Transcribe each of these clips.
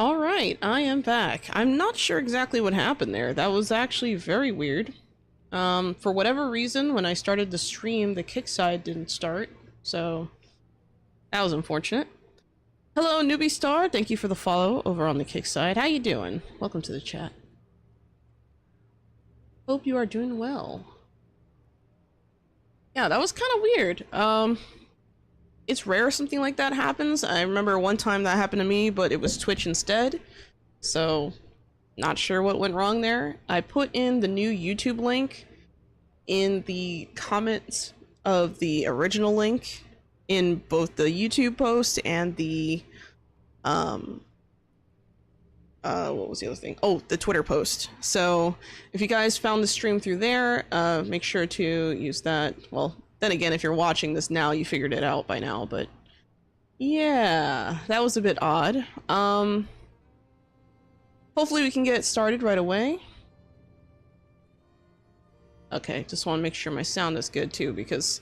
All right, I am back. I'm not sure exactly what happened there. That was actually very weird. For whatever reason, when I started the stream, the kick side didn't start, so that was unfortunate. Hello, Newbie Star. Thank you for the follow over on the kick side. How you doing? Welcome to the chat. Hope you are doing well. Yeah, that was kind of weird. It's rare something like that happens. I remember one time that happened to me, but it was Twitch instead. So, not sure what went wrong there. I put in the new YouTube link in the comments of the original link in both the YouTube post and the, what was the other thing? Oh, the Twitter post. So, if you guys found the stream through there, make sure to use that. Well, then again, if you're watching this now, you figured it out by now, but yeah, that was a bit odd. Hopefully we can get started right away. Okay, just want to make sure my sound is good too, because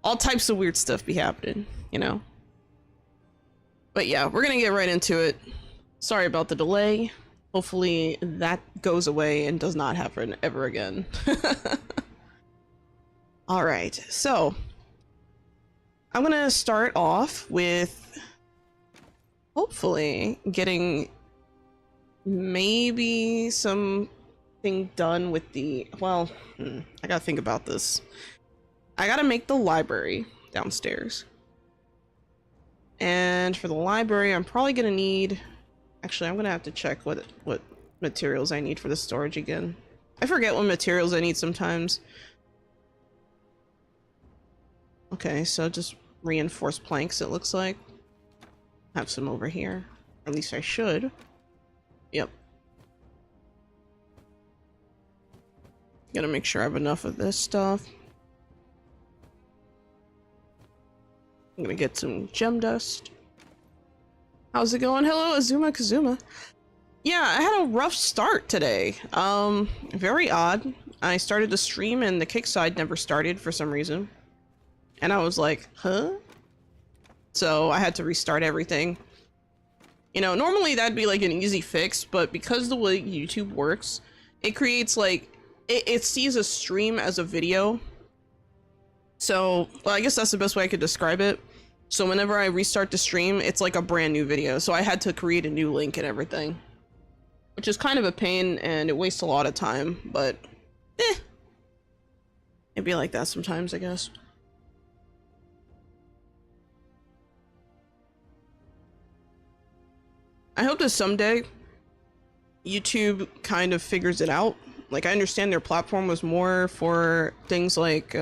all types of weird stuff be happening, you know? But yeah, we're gonna get right into it. Sorry about the delay. Hopefully that goes away and does not happen ever again. Alright, so I'm gonna start off with hopefully getting maybe something done with the, well, I gotta think about this. I gotta make the library downstairs. And for the library, I'm probably gonna need, actually, I'm gonna have to check what materials I need for the storage again. I forget what materials I need sometimes. Okay, so just reinforced planks, it looks like. Have some over here. Or at least I should. Yep. Gotta make sure I have enough of this stuff. I'm gonna get some gem dust. How's it going? Hello, Azuma Kazuma. Yeah, I had a rough start today. Very odd. I started the stream and the kick side never started for some reason. And I was like, huh? So I had to restart everything. You know, normally that'd be like an easy fix, but because the way YouTube works, it creates like, it sees a stream as a video. So, well, I guess that's the best way I could describe it. So whenever I restart the stream, it's like a brand new video. So I had to create a new link and everything. Which is kind of a pain and it wastes a lot of time, but it'd be like that sometimes, I guess. I hope that someday YouTube kind of figures it out. Like, I understand their platform was more for things like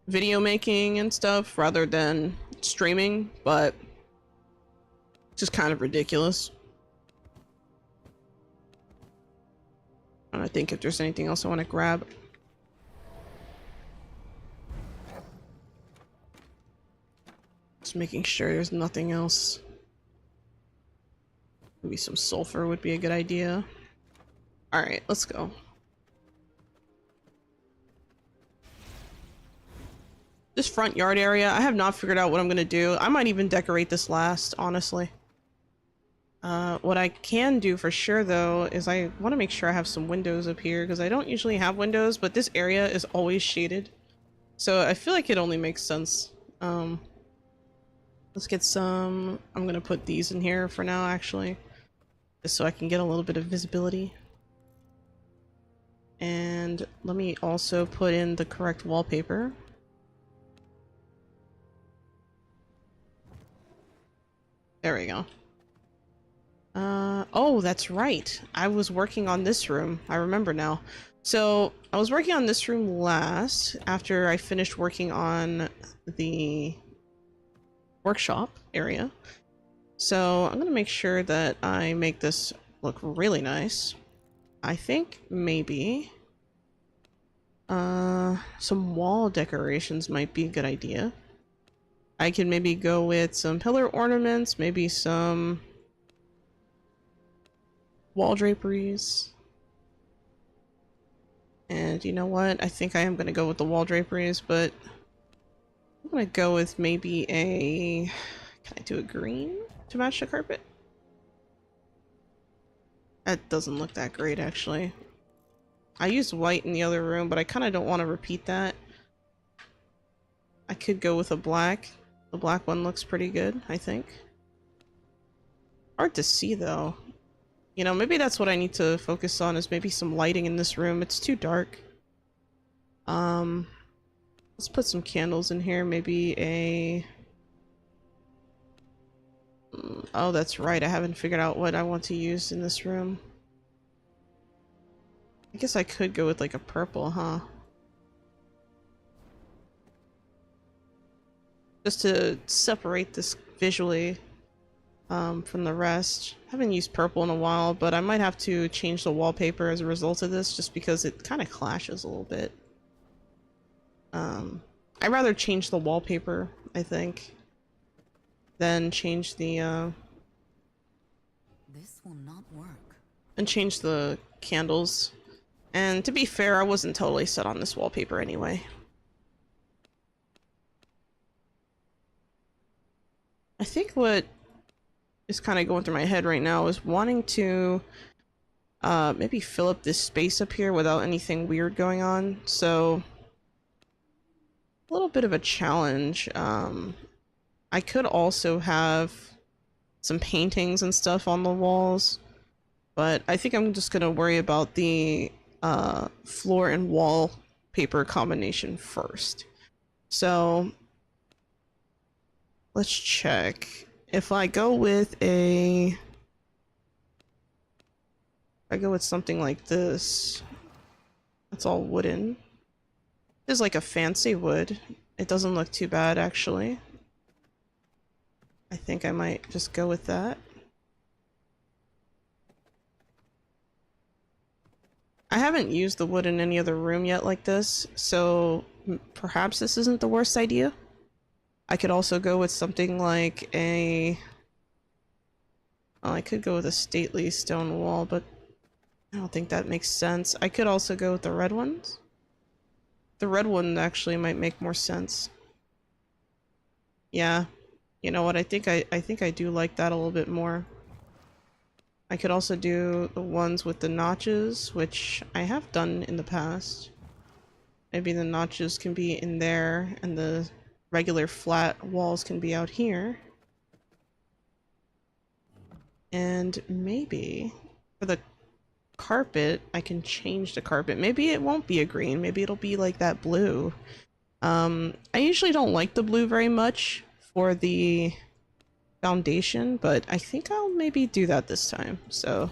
video making and stuff rather than streaming, but it's just kind of ridiculous. I think if there's anything else I want to grab. Just making sure there's nothing else. Maybe some sulfur would be a good idea. Alright, let's go. This front yard area, I have not figured out what I'm gonna do. I might even decorate this last, honestly. What I can do for sure though is I want to make sure I have some windows up here because I don't usually have windows, but this area is always shaded. So I feel like it only makes sense. Let's get some, I'm gonna put these in here for now actually, just so I can get a little bit of visibility. And let me also put in the correct wallpaper. There we go. Oh, that's right. I was working on this room. I remember now. So I was working on this room last after I finished working on the workshop area. So I'm gonna make sure that I make this look really nice. I think maybe some wall decorations might be a good idea. I can maybe go with some pillar ornaments, maybe some wall draperies. And you know what? I think I am going to go with the wall draperies, but I'm going to go with maybe a... Can I do a green to match the carpet? That doesn't look that great, actually. I used white in the other room, but I kind of don't want to repeat that. I could go with a black. The black one looks pretty good, I think. Hard to see, though. You know, maybe that's what I need to focus on, is maybe some lighting in this room. It's too dark. Let's put some candles in here. Maybe a... Oh, that's right. I haven't figured out what I want to use in this room. I guess I could go with like a purple, huh? Just to separate this visually from the rest. I haven't used purple in a while, but I might have to change the wallpaper as a result of this, just because it kind of clashes a little bit. I'd rather change the wallpaper, I think, than change the This will not work. and change the candles. And to be fair, I wasn't totally set on this wallpaper anyway. I think what is kind of going through my head right now is wanting to maybe fill up this space up here without anything weird going on. So a little bit of a challenge. I could also have some paintings and stuff on the walls, but I think I'm just gonna worry about the floor and wall paper combination first. So let's check. If I go with something like this, it's all wooden. This is like a fancy wood. It doesn't look too bad, actually. I think I might just go with that. I haven't used the wood in any other room yet like this, so perhaps this isn't the worst idea. I could also go with something like a... Well, I could go with a stately stone wall, but I don't think that makes sense. I could also go with the red ones. The red one actually might make more sense. Yeah, you know what? I think I do like that a little bit more. I could also do the ones with the notches, which I have done in the past. Maybe the notches can be in there, and the regular flat walls can be out here. And maybe for the carpet, I can change the carpet. Maybe it won't be a green. Maybe it'll be like that blue. I usually don't like the blue very much for the foundation, but I think I'll maybe do that this time. So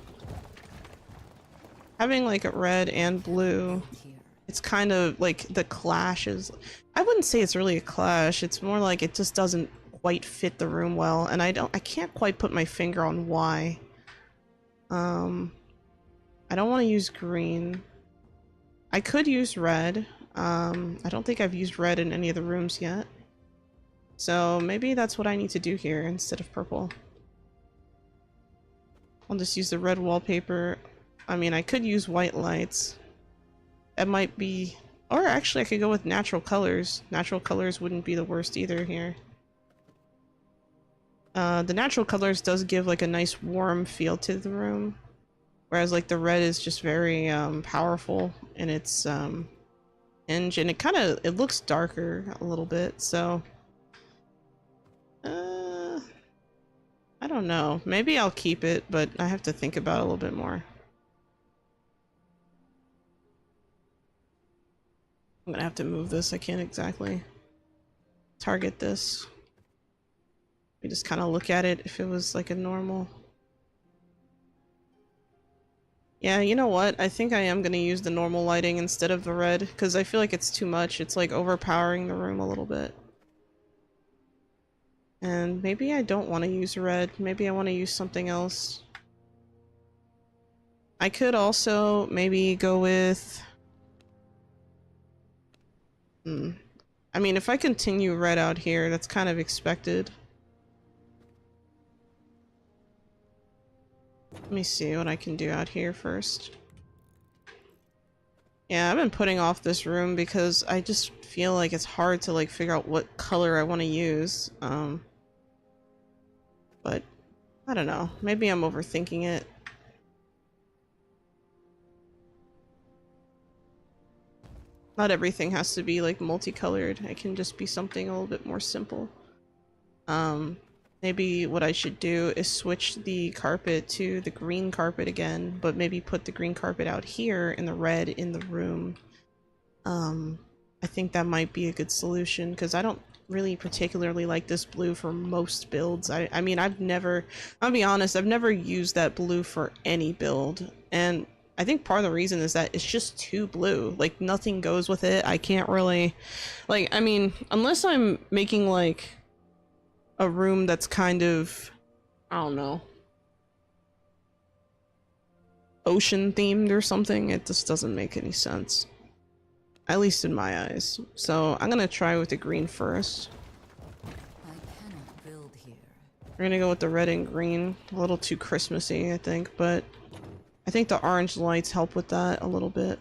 having like a red and blue, it's kind of like the clash is... I wouldn't say it's really a clash. It's more like it just doesn't quite fit the room well, and I can't quite put my finger on why. I don't want to use green. I could use red. I don't think I've used red in any of the rooms yet. So maybe that's what I need to do here instead of purple. I'll just use the red wallpaper. I mean, I could use white lights. That might be... Or actually, I could go with natural colors. Natural colors wouldn't be the worst either here. The natural colors does give like a nice warm feel to the room. Whereas like the red is just very powerful in its hinge, and it looks darker a little bit, so I don't know. Maybe I'll keep it, but I have to think about it a little bit more. I'm gonna have to move this. I can't exactly target this. We just kind of look at it if it was like a normal. Yeah, you know what? I think I am gonna use the normal lighting instead of the red, because I feel like it's too much. It's like overpowering the room a little bit. And maybe I don't want to use red. Maybe I want to use something else. I could also maybe go with... I mean, if I continue red out here, that's kind of expected. Let me see what I can do out here first. Yeah, I've been putting off this room because I just feel like it's hard to like figure out what color I want to use. But I don't know. Maybe I'm overthinking it. Not everything has to be like multicolored. It can just be something a little bit more simple. Maybe what I should do is switch the carpet to the green carpet again, but maybe put the green carpet out here and the red in the room. I think that might be a good solution because I don't really particularly like this blue for most builds. I mean, I'll be honest, I've never used that blue for any build, and I think part of the reason is that it's just too blue. Like, nothing goes with it. I can't really, like, I mean, unless I'm making, like, a room that's kind of, I don't know, ocean themed or something, it just doesn't make any sense. At least in my eyes. So I'm gonna try with the green first. I cannot build here. We're gonna go with the red and green. A little too Christmassy, I think, but I think the orange lights help with that a little bit.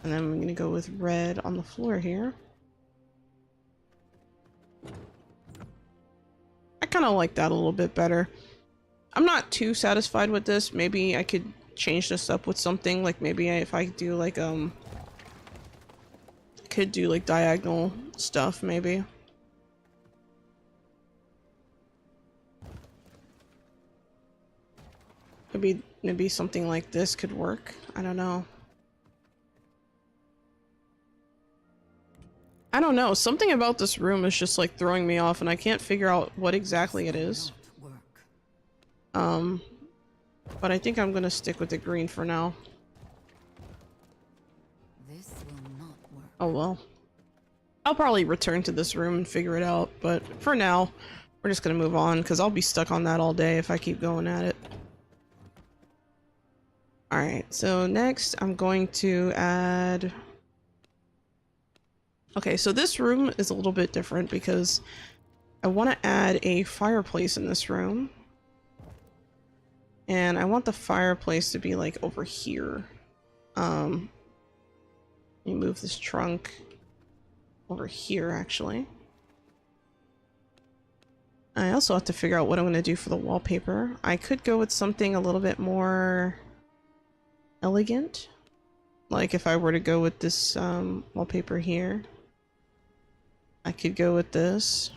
And then we're gonna go with red on the floor here. I kind of like that a little bit better. I'm not too satisfied with this. Maybe I could change this up with something, like maybe if I do like could do like diagonal stuff maybe. Maybe something like this could work. I don't know. I don't know. Something about this room is just like throwing me off and I can't figure out what exactly it is. But I think I'm gonna stick with the green for now. This will not work. Oh well. I'll probably return to this room and figure it out, but for now, we're just gonna move on because I'll be stuck on that all day if I keep going at it. Alright, so next I'm going to add... Okay, so this room is a little bit different because I want to add a fireplace in this room. And I want the fireplace to be like over here. Let me move this trunk over here actually. I also have to figure out what I'm going to do for the wallpaper. I could go with something a little bit more elegant. Like if I were to go with this wallpaper here. I could go with this.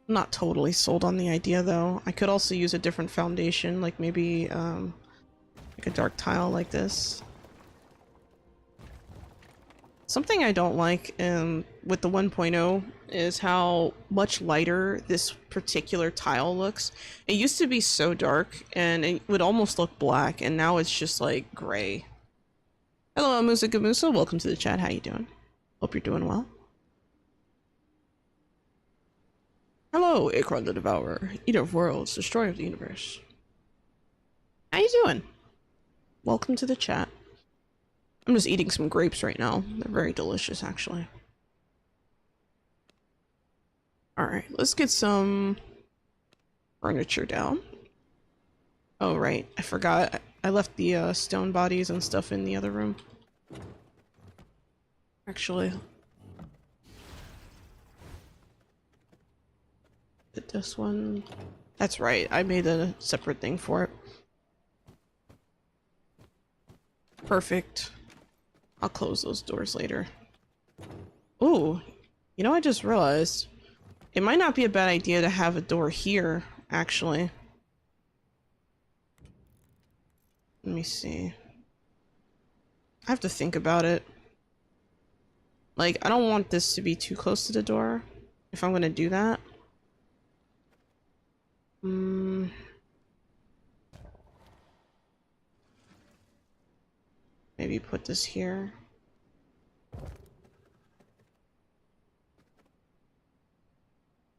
I'm not totally sold on the idea though. I could also use a different foundation, like maybe like a dark tile like this. Something I don't like with the 1.0 is how much lighter this particular tile looks. It used to be so dark and it would almost look black, and now it's just like gray. Hello, Musagamusa. Welcome to the chat. How you doing? Hope you're doing well. Hello, Akron the Devourer, Eater of Worlds, Destroyer of the Universe. How you doing? Welcome to the chat. I'm just eating some grapes right now. They're very delicious, actually. Alright, let's get some furniture down. Oh, right. I forgot. I left the stone bodies and stuff in the other room. Actually... this one. That's right, I made a separate thing for it. Perfect. I'll close those doors later. Ooh, you know, I just realized it might not be a bad idea to have a door here, actually. Let me see. I have to think about it. Like, I don't want this to be too close to the door if I'm gonna do that. Maybe put this here.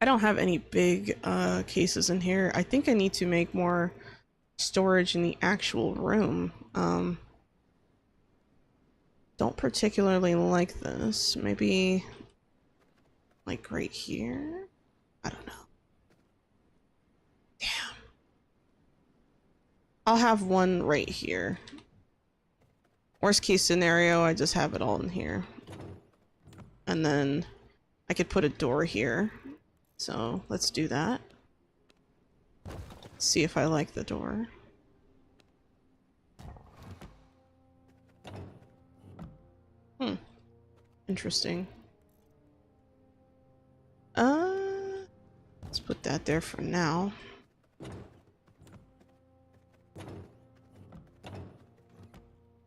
I don't have any big cases in here. I think I need to make more storage in the actual room. Don't particularly like this. Maybe like right here? I don't know. Damn. I'll have one right here. Worst case scenario, I just have it all in here. And then I could put a door here. So let's do that. See if I like the door. Interesting. Let's put that there for now.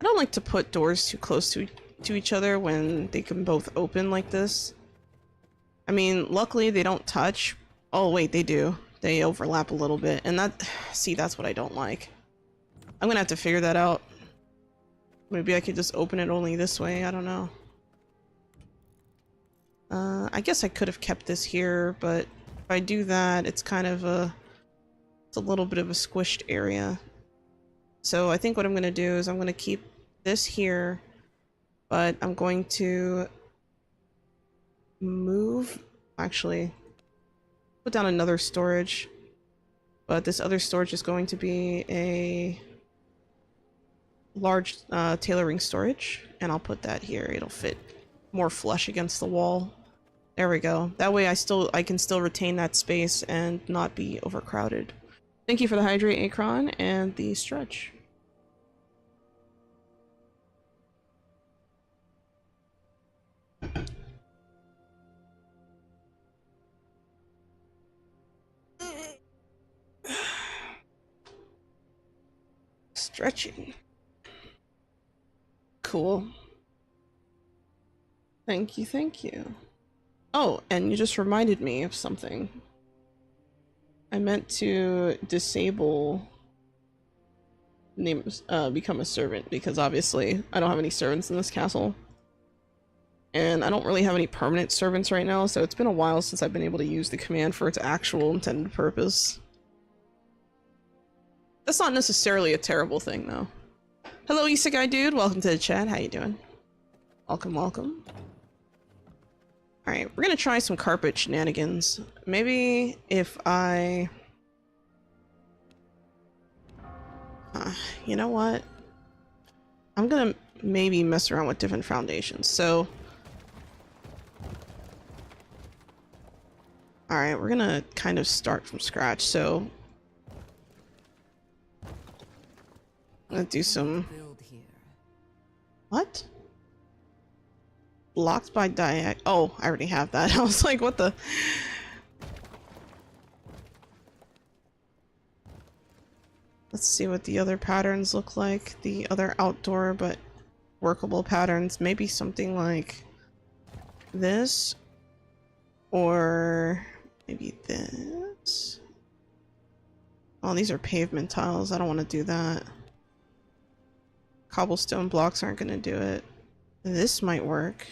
I don't like to put doors too close to each other when they can both open like this. I mean, luckily they don't touch. Oh wait, they do. They overlap a little bit, and see, that's what I don't like. I'm gonna have to figure that out. Maybe I could just open it only this way, I don't know. I guess I could have kept this here, but if I do that, it's kind of it's a little bit of a squished area. So I think what I'm gonna do is I'm gonna keep this here, but I'm going to move, actually, put down another storage, but this other storage is going to be a large tailoring storage, and I'll put that here. It'll fit more flush against the wall. There we go. That way I can still retain that space and not be overcrowded. Thank you for the hydrate, Akron, and the stretch. Stretching. Cool. Thank you, thank you. Oh, and you just reminded me of something. I meant to disable names, become a servant, because obviously I don't have any servants in this castle. And I don't really have any permanent servants right now, so it's been a while since I've been able to use the command for its actual intended purpose. That's not necessarily a terrible thing, though. Hello, Isekai dude. Welcome to the chat. How you doing? Welcome, welcome. Alright, we're gonna try some carpet shenanigans. Maybe if I... you know what? I'm gonna maybe mess around with different foundations, so... Alright, we're gonna kind of start from scratch, so... I'm gonna do some... What? Blocked by diag... Oh, I already have that. I was like, what the... Let's see what the other patterns look like. The other outdoor but workable patterns. Maybe something like this. Or maybe this. Oh, these are pavement tiles. I don't want to do that. Cobblestone blocks aren't going to do it. This might work.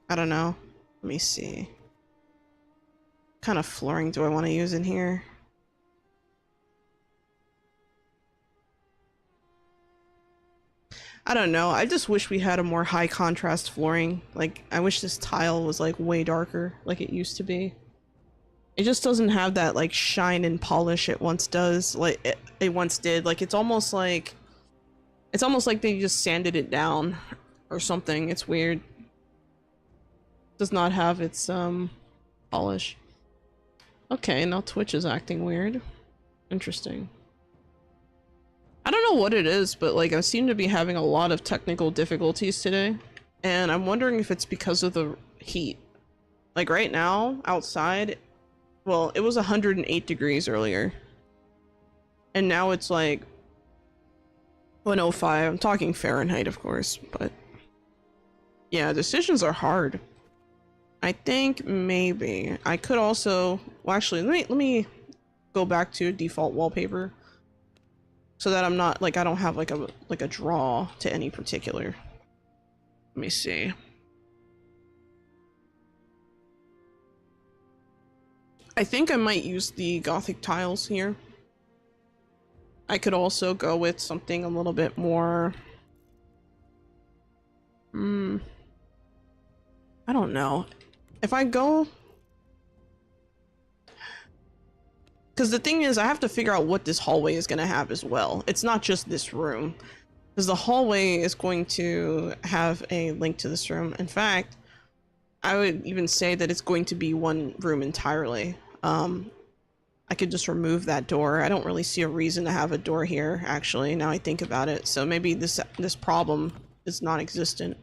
I don't know. Let me see. What kind of flooring do I want to use in here? I don't know. I just wish we had a more high contrast flooring. Like, I wish this tile was like way darker like it used to be. It just doesn't have that like shine and polish it once does. Like it once did. Like it's almost like they just sanded it down or something. It's weird. Does not have its polish. Okay, now Twitch is acting weird. Interesting. I don't know what it is, but like I seem to be having a lot of technical difficulties today, and I'm wondering if it's because of the heat. Like right now outside, well, it was 108 degrees earlier, and now it's like 105. I'm talking Fahrenheit, of course, but yeah, decisions are hard. I think maybe I could also, well, actually, let me go back to default wallpaper so that I'm not like I don't have like a draw to any particular. Let me see. I think I might use the Gothic tiles here. I could also go with something a little bit more. I don't know. If I go... Because the thing is, I have to figure out what this hallway is going to have as well. It's not just this room. Because the hallway is going to have a link to this room. In fact, I would even say that it's going to be one room entirely. I could just remove that door. I don't really see a reason to have a door here, actually, now I think about it. So maybe this problem is non-existent.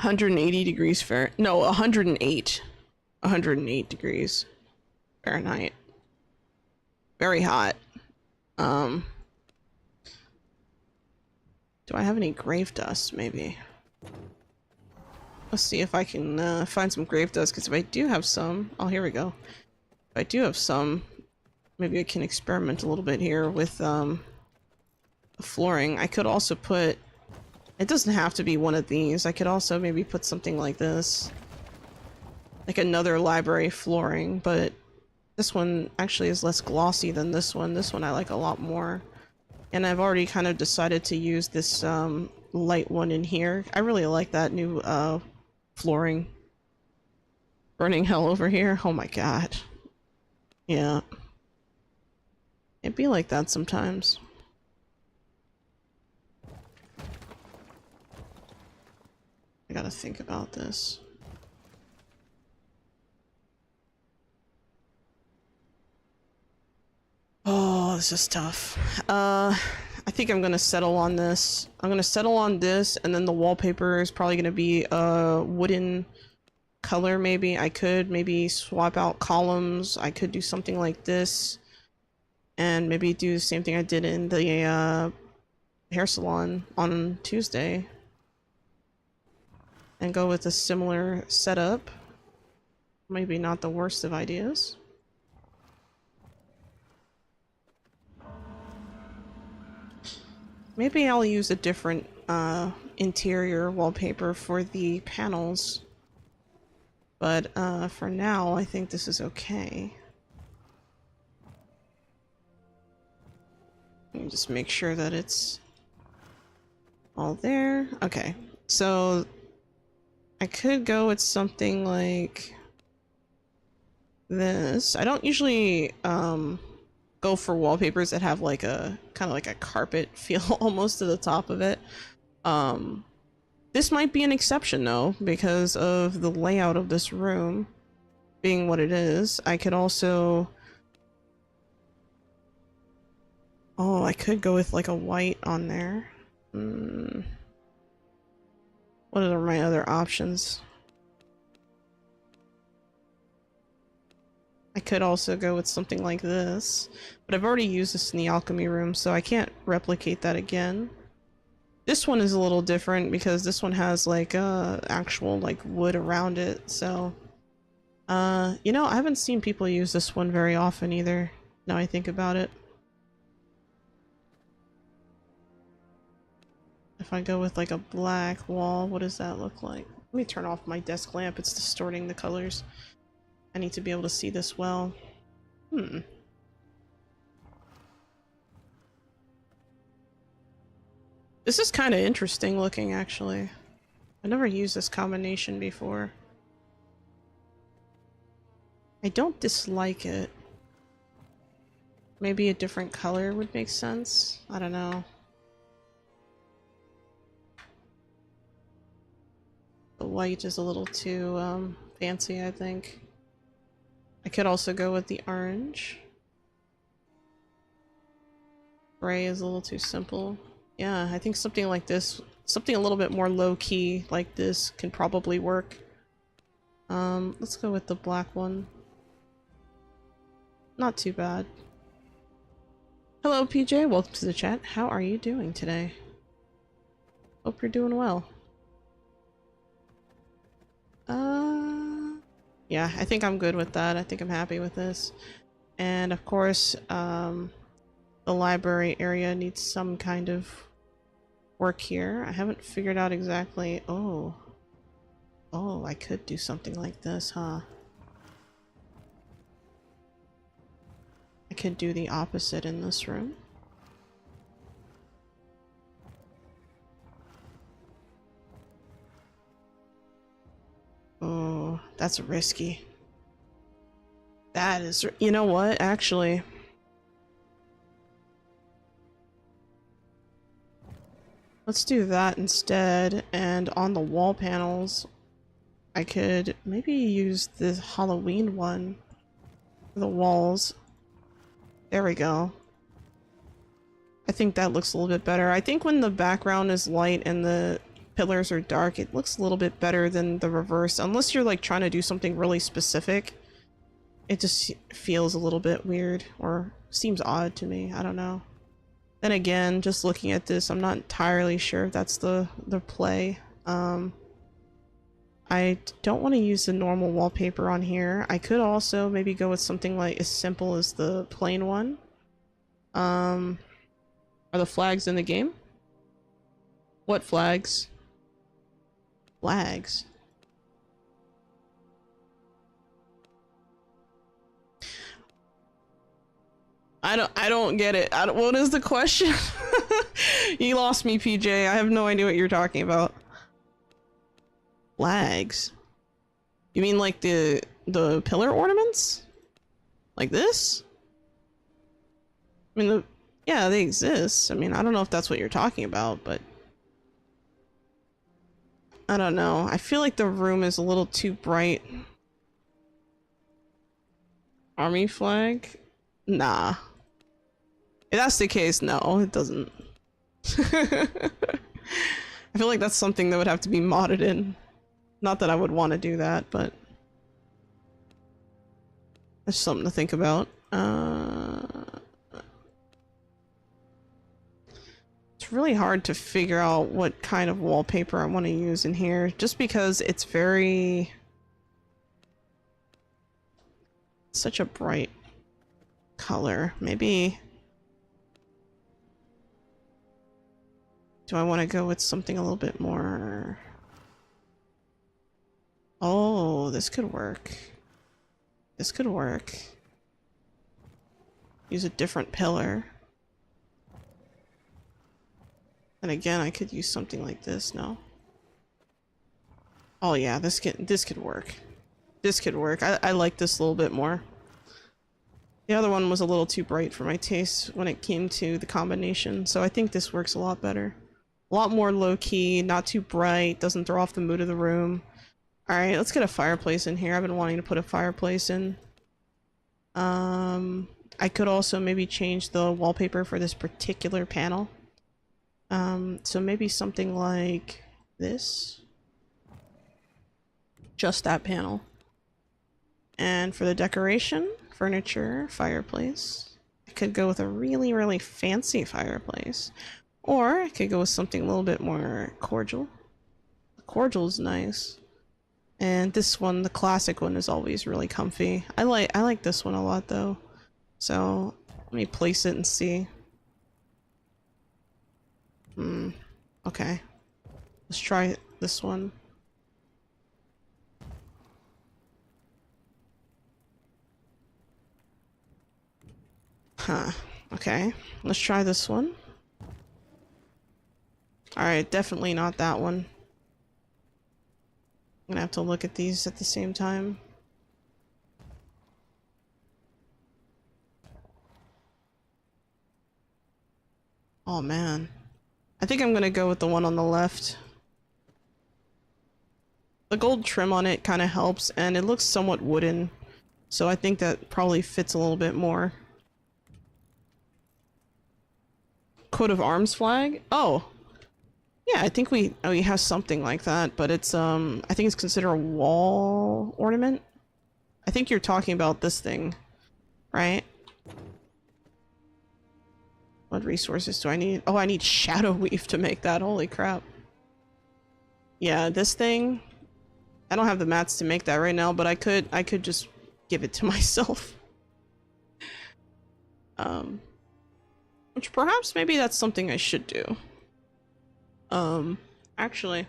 180 degrees Fahrenheit. No, 108. 108 degrees Fahrenheit. Very hot. Do I have any grave dust, maybe? Let's see if I can find some grave dust, because if I do have some... Oh, here we go. If I do have some, maybe I can experiment a little bit here with the flooring. I could also put... It doesn't have to be one of these. I could also maybe put something like this. Like another library flooring, but this one actually is less glossy than this one. This one I like a lot more. And I've already kind of decided to use this light one in here. I really like that new flooring. Burning hell over here. Oh my god. Yeah. It'd be like that sometimes. I gotta think about this. Oh, this is tough. I think I'm gonna settle on this. I'm gonna settle on this, and then the wallpaper is probably gonna be a wooden color, maybe. I could maybe swap out columns. I could do something like this. And maybe do the same thing I did in the hair salon on Tuesday. And go with a similar setup. Maybe not the worst of ideas. Maybe I'll use a different interior wallpaper for the panels. But for now, I think this is okay. Let me just make sure that it's all there. Okay, so I could go with something like this. I don't usually go for wallpapers that have like a kind of like a carpet feel almost to the top of it. This might be an exception though, because of the layout of this room being what it is. I could also... Oh, I could go with like a white on there. What are my other options? I could also go with something like this, but I've already used this in the alchemy room, so I can't replicate that again. This one is a little different because this one has like actual like wood around it, so you know, I haven't seen people use this one very often either, now I think about it. If I go with like a black wall, what does that look like? Let me turn off my desk lamp, it's distorting the colors. I need to be able to see this well. This is kind of interesting looking, actually. I never used this combination before. I don't dislike it. Maybe a different color would make sense? I don't know. The white is a little too fancy, I think. I could also go with the orange. Gray is a little too simple. Yeah, I think something like this, something a little bit more low-key like this can probably work. Let's go with the black one. Not too bad. Hello PJ, welcome to the chat. How are you doing today? Hope you're doing well. Yeah, I think I'm good with that. I think I'm happy with this. And of course, the library area needs some kind of work here. I haven't figured out exactly... Oh, I could do something like this, huh? I could do the opposite in this room. Oh, that's risky. That is... You know what, actually... Let's do that instead, and on the wall panels, I could maybe use the Halloween one for the walls. There we go. I think that looks a little bit better. I think when the background is light and the pillars are dark, it looks a little bit better than the reverse. Unless you're like trying to do something really specific, it just feels a little bit weird or seems odd to me. I don't know. Then again, just looking at this, I'm not entirely sure if that's the play. I don't want to use the normal wallpaper on here. I could also maybe go with something like as simple as the plain one. Are the flags in the game? What flags? Flags. I don't get it. What is the question? You lost me, PJ. I have no idea what you're talking about. Flags? You mean like the pillar ornaments? Like this? I mean, yeah, they exist. I mean, I don't know if that's what you're talking about, but I don't know. I feel like the room is a little too bright. Army flag? Nah. If that's the case, no, it doesn't. I feel like that's something that would have to be modded in. Not that I would want to do that, but that's something to think about. It's really hard to figure out what kind of wallpaper I want to use in here, just because it's such a bright color. Maybe... Do I want to go with something a little bit more... Oh, this could work. This could work. Use a different pillar. And again, I could use something like this, no? Oh yeah, this could work. This could work. I like this a little bit more. The other one was a little too bright for my taste when it came to the combination, so I think this works a lot better. A lot more low-key, not too bright, doesn't throw off the mood of the room. Alright, let's get a fireplace in here. I've been wanting to put a fireplace in. I could also maybe change the wallpaper for this particular panel. So maybe something like this. Just that panel. And for the decoration, furniture, fireplace, I could go with a really, really fancy fireplace. Or I could go with something a little bit more cordial. The cordial is nice. And this one, the classic one, is always really comfy. I like this one a lot though. So let me place it and see. Okay. Let's try this one. Huh. Okay. Let's try this one. Alright, definitely not that one. I'm gonna have to look at these at the same time. Oh man. I think I'm gonna go with the one on the left. The gold trim on it kind of helps, and it looks somewhat wooden. So I think that probably fits a little bit more. Coat of arms flag? Oh! Yeah, I think we have something like that, but it's I think it's considered a wall ornament. I think you're talking about this thing, right? What resources do I need? Oh, I need shadow weave to make that. Holy crap. Yeah, this thing, I don't have the mats to make that right now, but I could just give it to myself. Which perhaps maybe that's something I should do. Actually.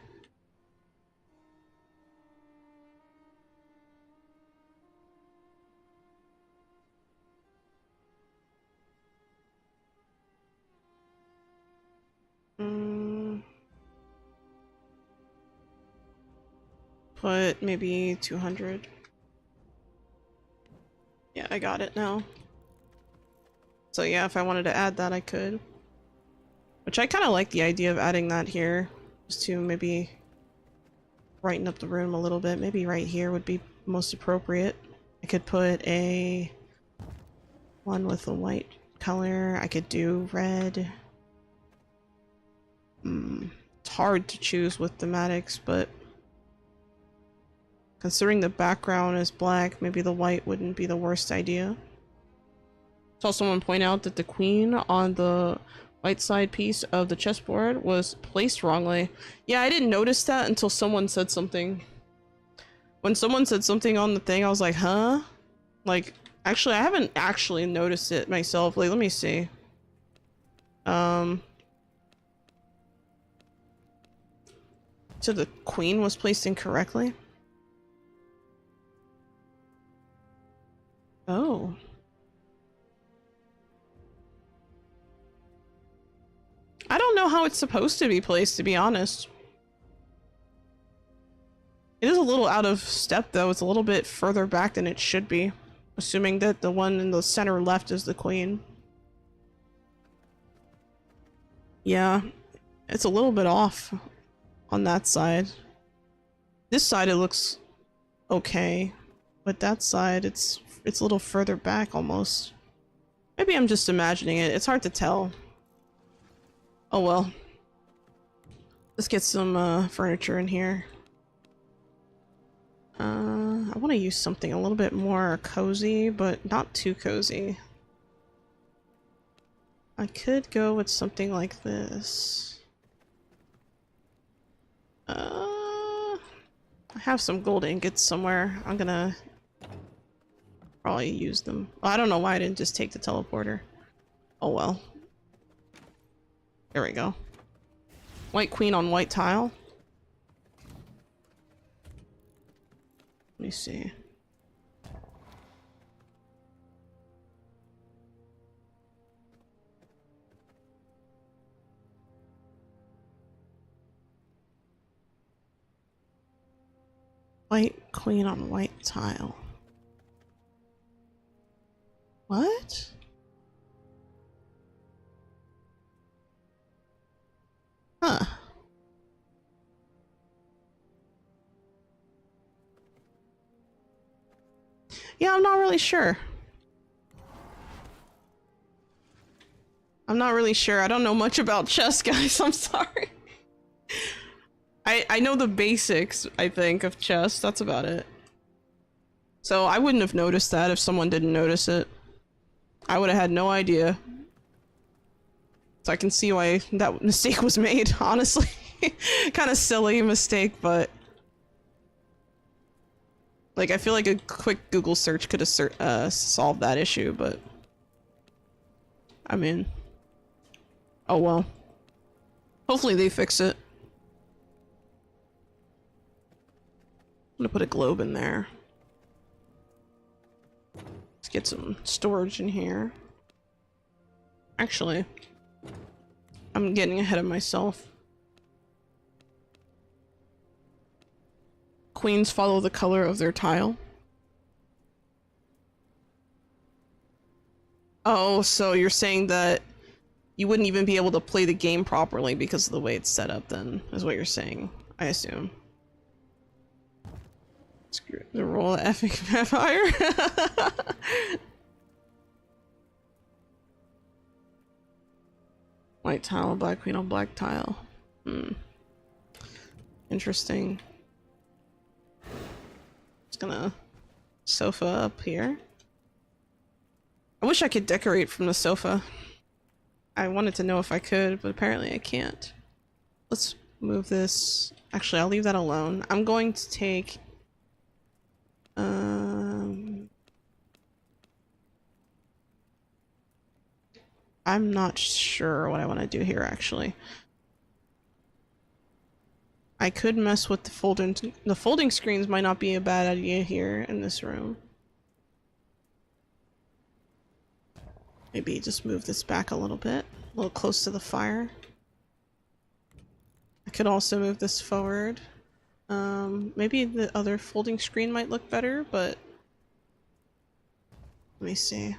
Put maybe 200. Yeah, I got it now. So yeah, if I wanted to add that, I could. Which I kind of like the idea of adding that here, just to maybe brighten up the room a little bit. Maybe right here would be most appropriate. I could put a one with a white color. I could do red. It's hard to choose with thematics, but considering the background is black, maybe the white wouldn't be the worst idea. Saw someone point out that the queen on the right side piece of the chessboard was placed wrongly. Yeah, I didn't notice that until someone said something. When someone said something on the thing, I was like, huh? Like, actually, I haven't actually noticed it myself. Like, let me see. So the queen was placed incorrectly? Oh. I don't know how it's supposed to be placed, to be honest. It is a little out of step, though. It's a little bit further back than it should be. Assuming that the one in the center left is the queen. Yeah, it's a little bit off on that side. This side it looks okay, but that side it's a little further back almost. Maybe I'm just imagining it. It's hard to tell. Oh well. Let's get some furniture in here. I want to use something a little bit more cozy, but not too cozy. I could go with something like this. I have some gold ingots somewhere. I'm gonna probably use them. Well, I don't know why I didn't just take the teleporter. Oh well. There we go. White queen on white tile. Let me see. White queen on white tile. What? Huh. Yeah, I'm not really sure. I'm not really sure. I don't know much about chess, guys. I'm sorry. I know the basics, I think, of chess. That's about it. So I wouldn't have noticed that if someone didn't notice it. I would have had no idea. So I can see why that mistake was made, honestly. Kind of silly mistake, but... like, I feel like a quick Google search could have solved that issue, but... I mean... oh well. Hopefully they fix it. I'm gonna put a globe in there. Let's get some storage in here. Actually, I'm getting ahead of myself. Queens follow the color of their tile. Oh, so you're saying that you wouldn't even be able to play the game properly because of the way it's set up, then, is what you're saying, I assume. Screw it. The roll of epic vampire. White tile, black queen on black tile. Interesting. Just gonna sofa up here. I wish I could decorate from the sofa. I wanted to know if I could, but apparently I can't. Let's move this. Actually, I'll leave that alone. I'm going to take... I'm not sure what I want to do here, actually. I could mess with the folding... the folding screens might not be a bad idea here in this room. Maybe just move this back a little bit, a little close to the fire. I could also move this forward. Maybe the other folding screen might look better, but let me see.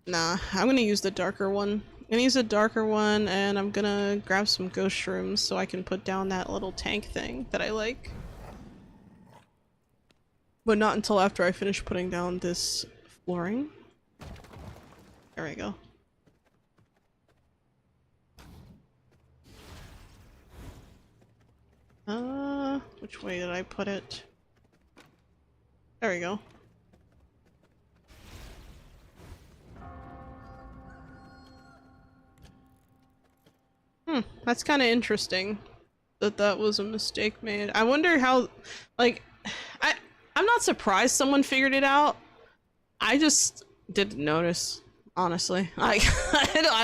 Nah, I'm gonna use the darker one. I'm gonna use a darker one, and I'm gonna grab some ghost shrooms so I can put down that little tank thing that I like. But not until after I finish putting down this flooring. There we go. Which way did I put it? There we go. That's kind of interesting that that was a mistake made. I wonder how, like, I'm not surprised someone figured it out. I just didn't notice, honestly. I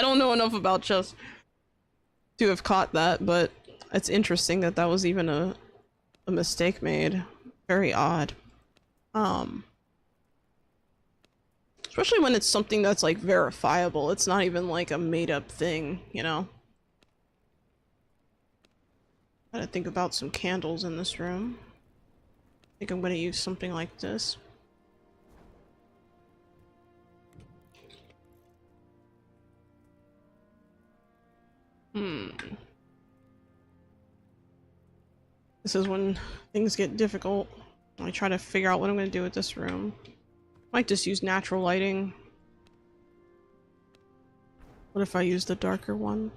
don't know enough about chess to have caught that, but it's interesting that that was even a mistake made. Very odd. Especially when it's something that's like verifiable. It's not even like a made up thing, you know? Gotta think about some candles in this room. I think I'm gonna use something like this. This is when things get difficult. I try to figure out what I'm gonna do with this room. Might just use natural lighting. What if I use the darker one?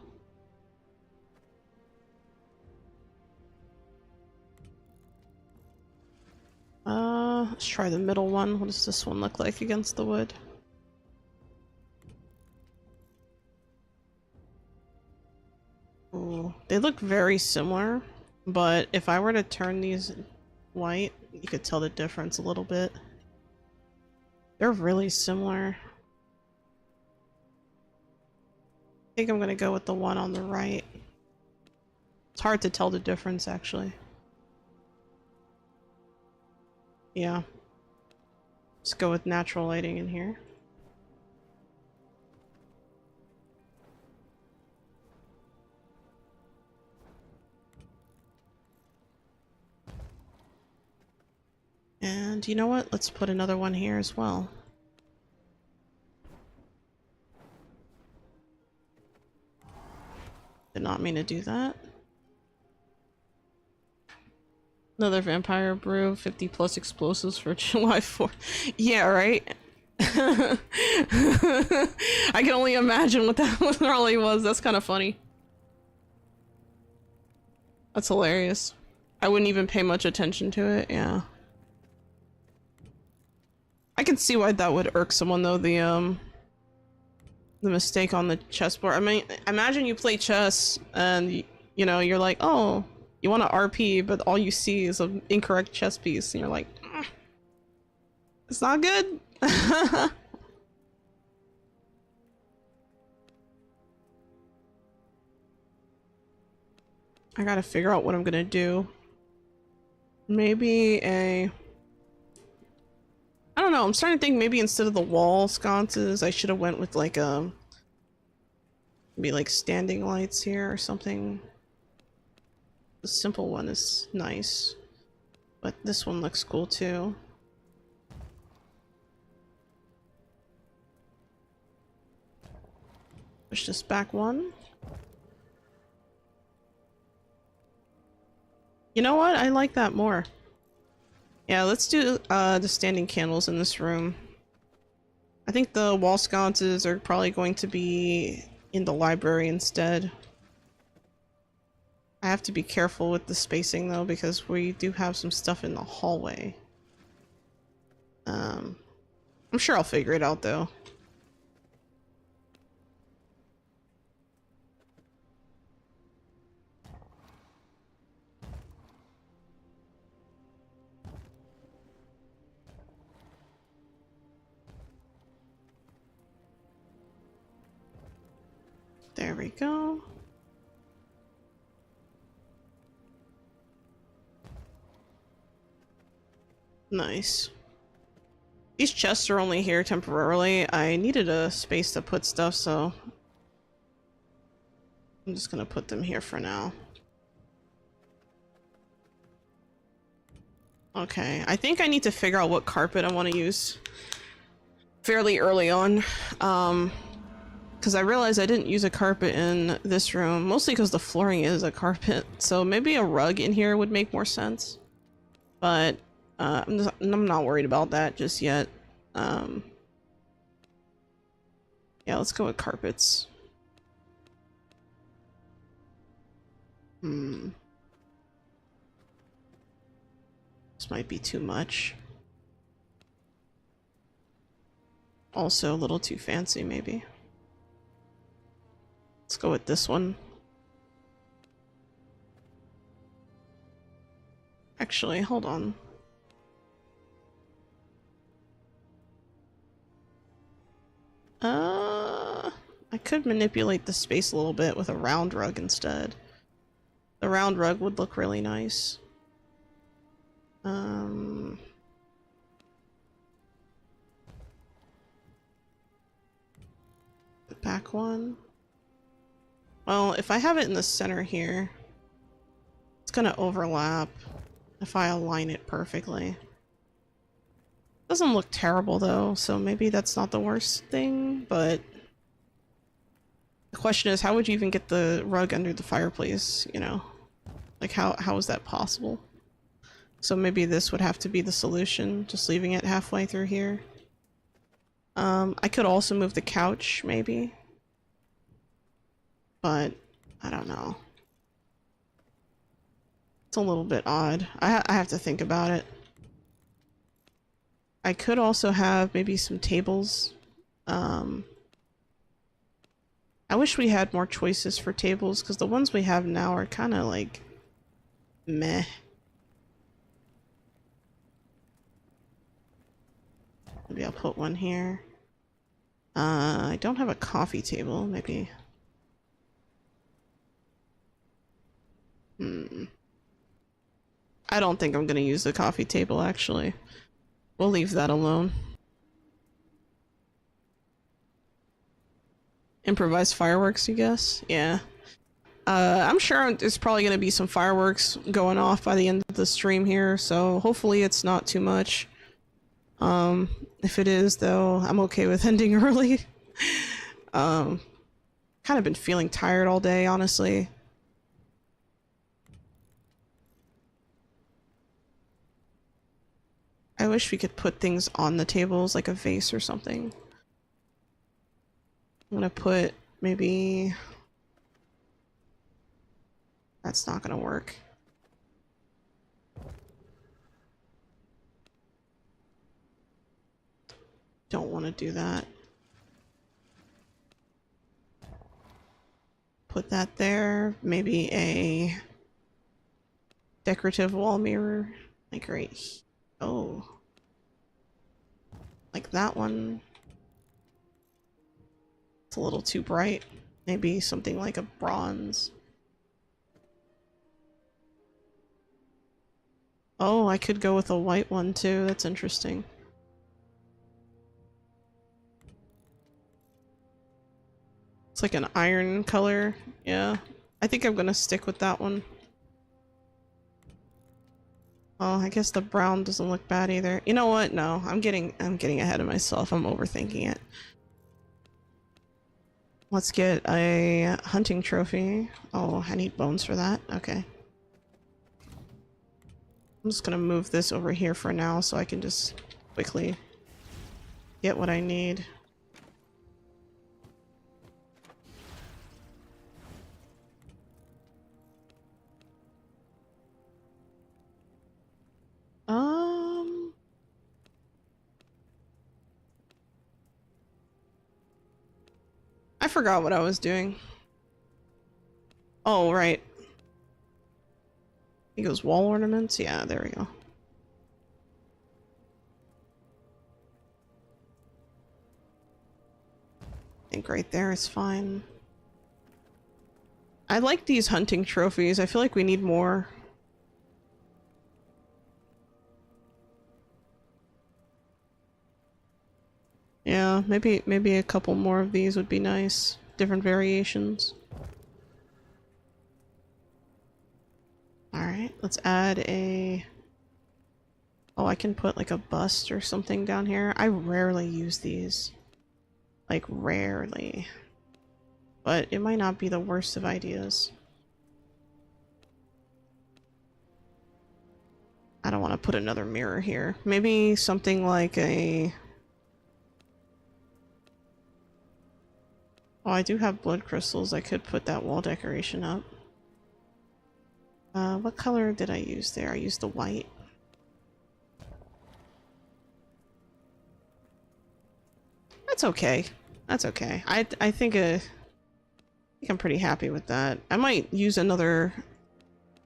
Let's try the middle one. What does this one look like against the wood? Ooh, they look very similar, but if I were to turn these white, you could tell the difference a little bit. They're really similar. I think I'm gonna go with the one on the right. It's hard to tell the difference, actually. Yeah. Let's go with natural lighting in here. And you know what? Let's put another one here as well. Did not mean to do that. Another vampire brew, 50 plus explosives for July 4th. Yeah, right? I can only imagine what that probably was. That's kind of funny. That's hilarious. I wouldn't even pay much attention to it, yeah. I can see why that would irk someone though, the mistake on the chessboard. I mean, imagine you play chess and you know, you're like, oh, you want to RP, but all you see is an incorrect chess piece, and you're like, it's not good. I gotta figure out what I'm gonna do. Maybe a... I don't know, I'm starting to think maybe instead of the wall sconces, I should have went with like maybe like standing lights here or something. The simple one is nice, but this one looks cool too. Push this back one. You know what? I like that more. Yeah, let's do the standing candles in this room. I think the wall sconces are probably going to be in the library instead. I have to be careful with the spacing though, because we do have some stuff in the hallway. I'm sure I'll figure it out though. There we go. Nice. These chests are only here temporarily. I needed a space to put stuff, so I'm just gonna put them here for now. Okay, I think I need to figure out what carpet I want to use fairly early on. Because I realized I didn't use a carpet in this room, mostly because the flooring is a carpet, so maybe a rug in here would make more sense. But I'm not worried about that just yet. Yeah, let's go with carpets. might be too much. Also a little too fancy, maybe. Let's go with this one. Actually, hold on. I could manipulate the space a little bit with a round rug instead. The round rug would look really nice. The back one. Well, if I have it in the center here, it's gonna overlap if I align it perfectly. Doesn't look terrible though, so maybe that's not the worst thing, but the question is, how would you even get the rug under the fireplace, you know? Like, how is that possible? So maybe this would have to be the solution, just leaving it halfway through here. I could also move the couch, maybe. But, I don't know. It's a little bit odd. I have to think about it. I could also have maybe some tables. I wish we had more choices for tables, because the ones we have now are kind of like meh. Maybe I'll put one here. I don't have a coffee table, maybe. I don't think I'm gonna use the coffee table, actually. We'll leave that alone. Improvise fireworks, you guess? Yeah. I'm sure there's probably gonna be some fireworks going off by the end of the stream here, so hopefully it's not too much. If it is, though, I'm okay with ending early. Kind of been feeling tired all day, honestly. I wish we could put things on the tables, like a vase or something. I'm gonna put maybe... That's not gonna work. Don't want to do that. Put that there. Maybe a decorative wall mirror. Like right here. Oh. Like that one. It's a little too bright. Maybe something like a bronze. Oh, I could go with a white one too. That's interesting. It's like an iron color. Yeah. I think I'm gonna stick with that one. Oh, I guess the brown doesn't look bad either. You know what? No, I'm getting ahead of myself. I'm overthinking it. Let's get a hunting trophy. Oh, I need bones for that. Okay. I'm just gonna move this over here for now so I can just quickly get what I need. I forgot what I was doing. Oh, right. I think it was wall ornaments. Yeah, there we go. I think right there is fine. I like these hunting trophies. I feel like we need more. Yeah, maybe a couple more of these would be nice. Different variations. Alright, let's add a... Oh, I can put like a bust or something down here. I rarely use these. Like, rarely. But it might not be the worst of ideas. I don't want to put another mirror here. Maybe something like a... Oh, I do have blood crystals. I could put that wall decoration up. What color did I use there? I used the white. That's okay. That's okay. I think I'm pretty happy with that. I might use another.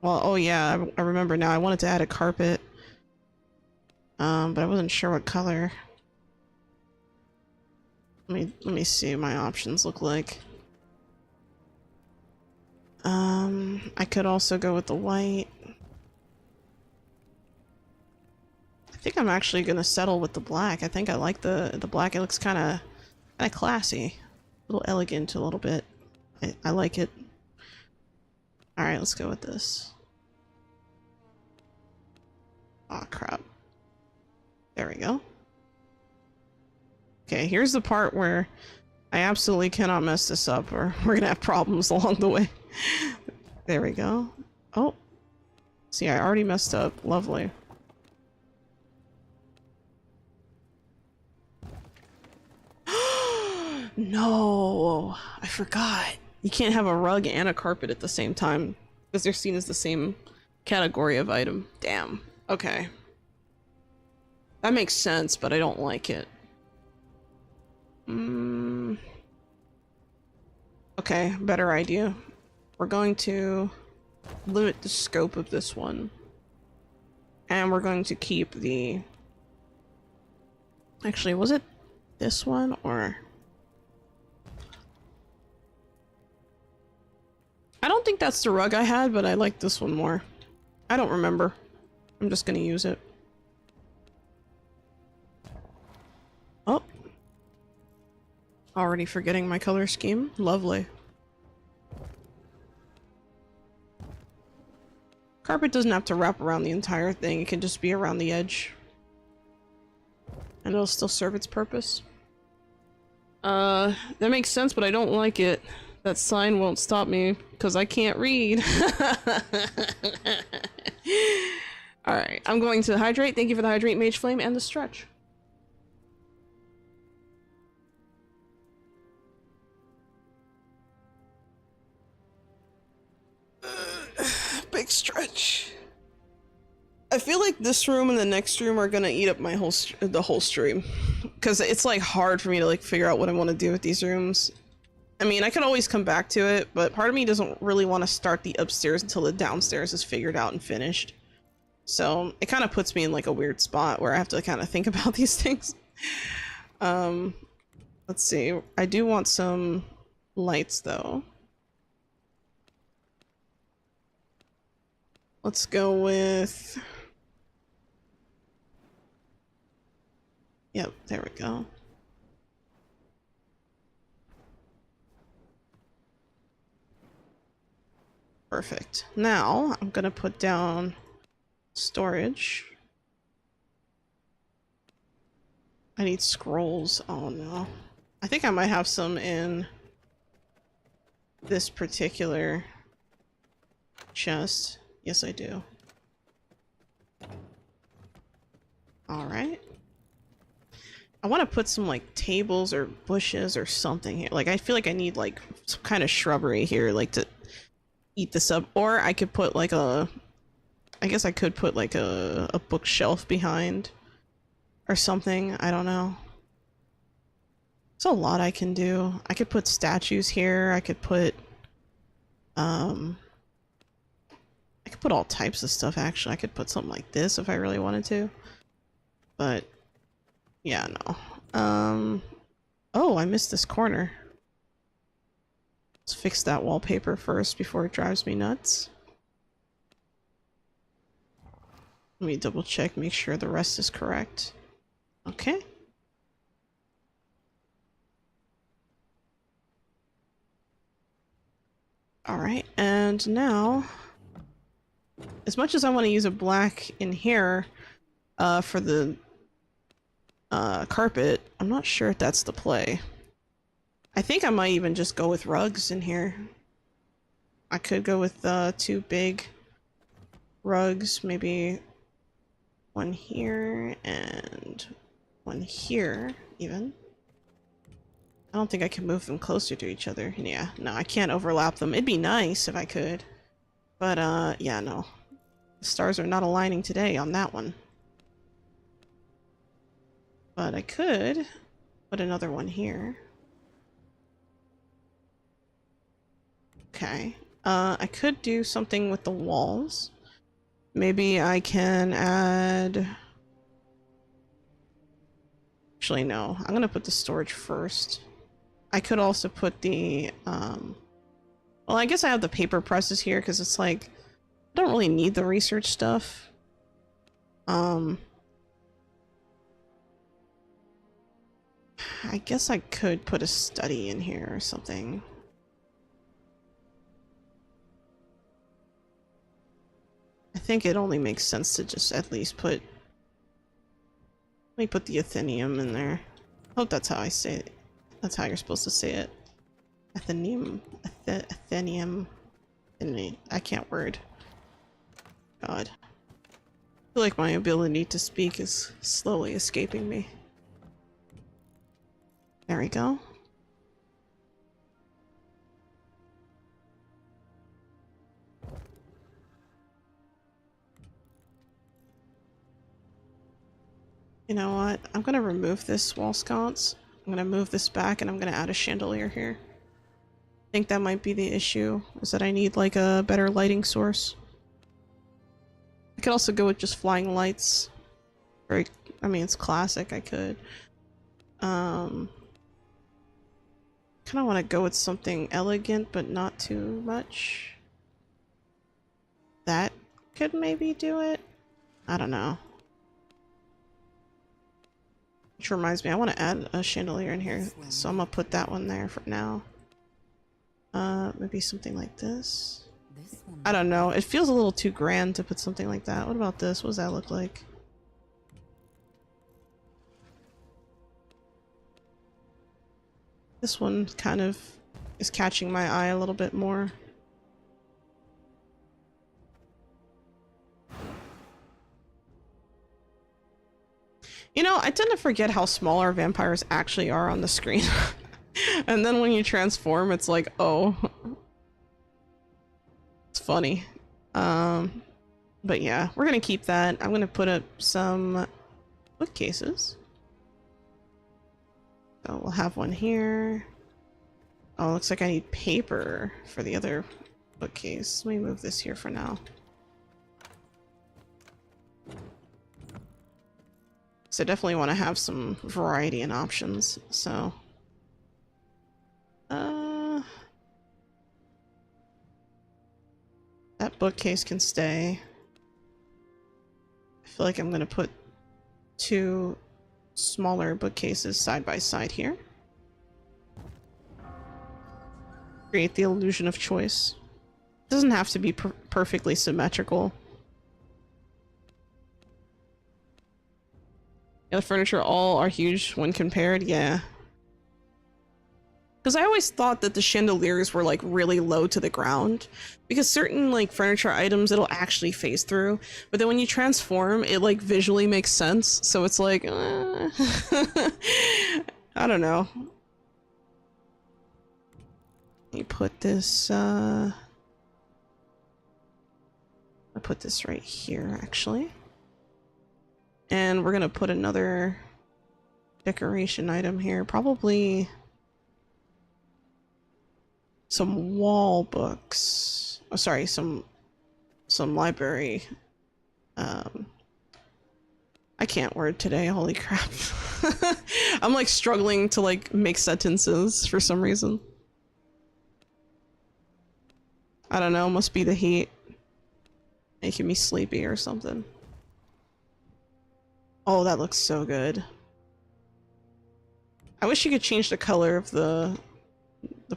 Well, oh yeah, I remember now. I wanted to add a carpet, but I wasn't sure what color. Let me see what my options look like. I could also go with the white. I think I'm actually gonna settle with the black. I think I like the black. It looks kind of classy, a little elegant, a little bit. I like it. All right, let's go with this. Aw, crap. There we go. Okay, here's the part where I absolutely cannot mess this up, or we're gonna have problems along the way. There we go. Oh, see, I already messed up. Lovely. No, I forgot. You can't have a rug and a carpet at the same time because they're seen as the same category of item. Damn. Okay. That makes sense, but I don't like it. Okay, better idea. We're going to limit the scope of this one. And we're going to keep the... Actually, was it this one or... I don't think that's the rug I had, but I like this one more. I don't remember. I'm just gonna use it. Oh. Already forgetting my color scheme. Lovely. Carpet doesn't have to wrap around the entire thing. It can just be around the edge. And it'll still serve its purpose. That makes sense, but I don't like it. That sign won't stop me because I can't read. Alright, I'm going to hydrate. Thank you for the hydrate, Mage Flame, and the stretch. Big stretch. I feel like this room and the next room are gonna eat up my the whole stream, because it's like hard for me to like figure out what I want to do with these rooms. I mean, I could always come back to it, but part of me doesn't really want to start the upstairs until the downstairs is figured out and finished. So it kind of puts me in like a weird spot where I have to kind of think about these things. Let's see. I do want some lights though. Let's go with... Yep, there we go. Perfect. Now, I'm gonna put down storage. I need scrolls. Oh no. I think I might have some in this particular chest. Yes, I do. Alright. I want to put some like tables or bushes or something here. Like I feel like I need like some kind of shrubbery here, like to eat this up. Or I could put like a... I guess I could put like a bookshelf behind or something. I don't know. There's a lot I can do. I could put statues here. I could put all types of stuff actually. I could put something like this if I really wanted to. But yeah, no. Oh, I missed this corner. Let's fix that wallpaper first before it drives me nuts. Let me double check, make sure the rest is correct. Okay. Alright, and now, as much as I want to use a black in here for the carpet, I'm not sure if that's the play. I think I might even just go with rugs in here. I could go with two big rugs, maybe one here and one here even. I don't think I can move them closer to each other. Yeah, no, I can't overlap them. It'd be nice if I could. But yeah, no. The stars are not aligning today on that one. But I could Put another one here. Okay. I could do something with the walls. Maybe I can add... Actually, no. I'm gonna put the storage first. I could also put the, well, I guess I have the paper presses here because it's like, I don't really need the research stuff. I guess I could put a study in here or something. I think it only makes sense to just at least put... Let me put the Athenium in there. I hope that's how I say it. That's how you're supposed to say it. Athenium. Athenium. I can't word. God. I feel like my ability to speak is slowly escaping me. There we go. You know what? I'm gonna remove this wall sconce. I'm gonna move this back and I'm gonna add a chandelier here. I think that might be the issue, is that I need like a better lighting source. I could also go with just flying lights. Very, I mean, it's classic, I could. Kinda wanna go with something elegant, but not too much. That could maybe do it? I don't know. Which reminds me, I want to add a chandelier in here, so I'm gonna put that one there for now. Maybe something like this. I don't know, it feels a little too grand to put something like that. What about this? What does that look like? This one kind of is catching my eye a little bit more. You know, I tend to forget how small our vampires actually are on the screen. And then when you transform, it's like, oh. It's funny. But yeah, we're gonna keep that. I'm gonna put up some bookcases. So we'll have one here. Oh, looks like I need paper for the other bookcase. Let me move this here for now. So I definitely want to have some variety and options, so... that bookcase can stay. I feel like I'm gonna put two smaller bookcases side by side here. Create the illusion of choice. It doesn't have to be perfectly symmetrical. Yeah, the furniture all are huge when compared, yeah. Because I always thought that the chandeliers were like really low to the ground. Because certain like furniture items it'll actually phase through. But then when you transform, it like visually makes sense. So it's like, I don't know. Let me put this, I'll put this right here actually. And we're gonna put another decoration item here. Probably some wall books. Oh, sorry, some library. I can't word today, holy crap. I'm like struggling to like make sentences for some reason. I don't know, must be the heat making me sleepy or something. Oh, that looks so good. I wish you could change the color of the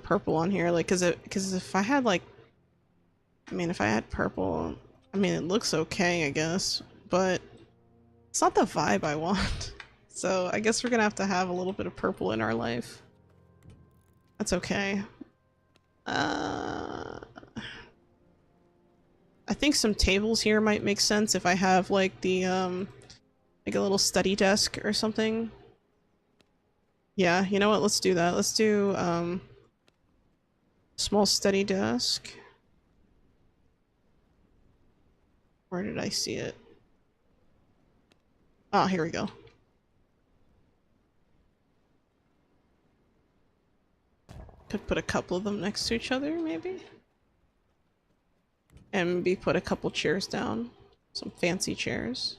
purple on here, like, cause if I had like, I mean, if I had purple, I mean, it looks okay, I guess, but it's not the vibe I want. So I guess we're gonna have to have a little bit of purple in our life. That's okay. I think some tables here might make sense if I have like the like a little study desk or something. Yeah, you know what? Let's do that. Let's do small study desk. Where did I see it? Oh, here we go. Could put a couple of them next to each other, maybe? And maybe put a couple chairs down. Some fancy chairs.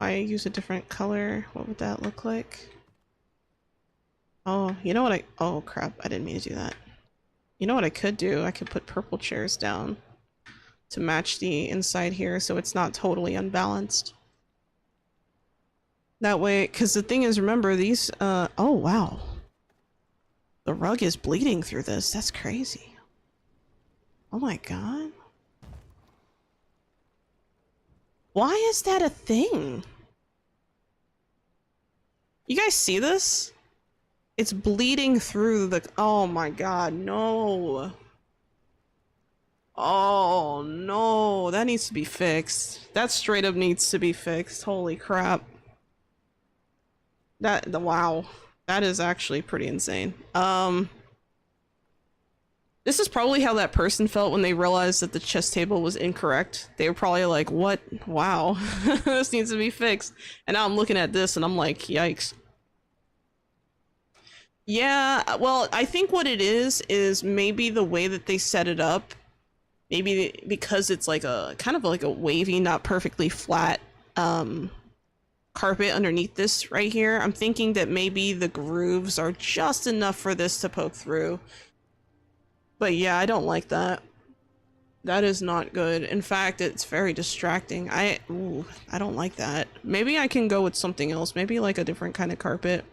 I use a different color, what would that look like? Oh, you know what oh crap, I didn't mean to do that. You know what I could do? I could put purple chairs down to match the inside here so it's not totally unbalanced. That way, because the thing is, remember these, oh wow. The rug is bleeding through this, that's crazy. Oh my god. Why is that a thing? You guys see this? It's bleeding through the, oh my god, no. Oh no, that needs to be fixed. That straight up needs to be fixed. Holy crap. Wow. That is actually pretty insane. This is probably how that person felt when they realized that the chess table was incorrect. They were probably like, what? Wow. This needs to be fixed. And now I'm looking at this and I'm like, yikes. Yeah, well, I think what it is maybe the way that they set it up. Maybe because it's like a kind of like a wavy, not perfectly flat carpet underneath this right here. I'm thinking that maybe the grooves are just enough for this to poke through. But yeah, I don't like that. That is not good. In fact, it's very distracting. I don't like that. Maybe I can go with something else. Maybe like a different kind of carpet.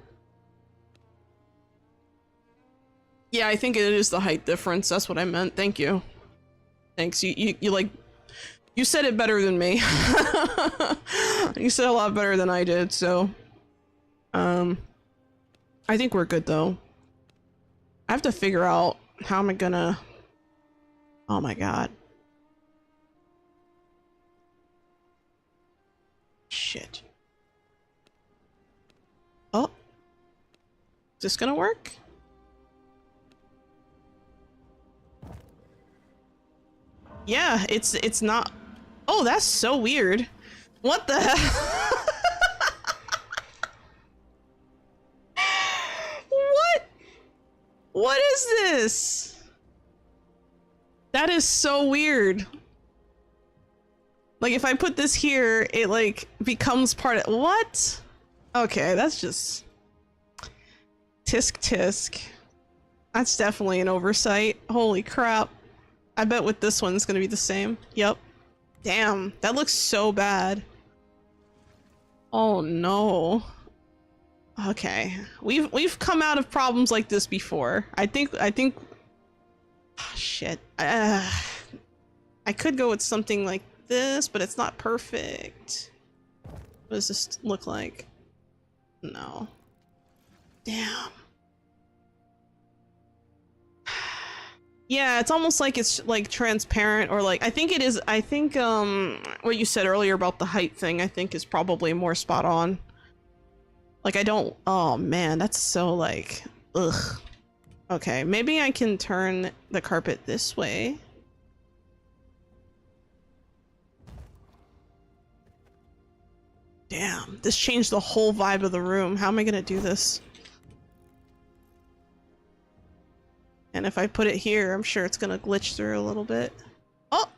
Yeah, I think it is the height difference. That's what I meant. Thank you. Thanks. You like, you said it better than me. You said a lot better than I did, so. I think we're good though. I have to figure out how am I gonna, oh my god. Shit. Oh. Is this gonna work? Yeah, it's not. Oh, that's so weird. What the hell? What? What is this? That is so weird. Like if I put this here, it like becomes part of what? Okay, that's just tisk tisk. That's definitely an oversight. Holy crap. I bet with this one it's gonna be the same. Yep. Damn, that looks so bad. Oh no. Okay. We've come out of problems like this before. I think oh, shit. I could go with something like this, but it's not perfect. What does this look like? No. Damn. Yeah, it's almost like it's like transparent, or like I think it is. I think what you said earlier about the height thing I think is probably more spot on. Like I don't, oh man, that's so like ugh. Okay, maybe I can turn the carpet this way. Damn, this changed the whole vibe of the room. How am I gonna do this? And if I put it here, I'm sure it's gonna glitch through a little bit. Oh!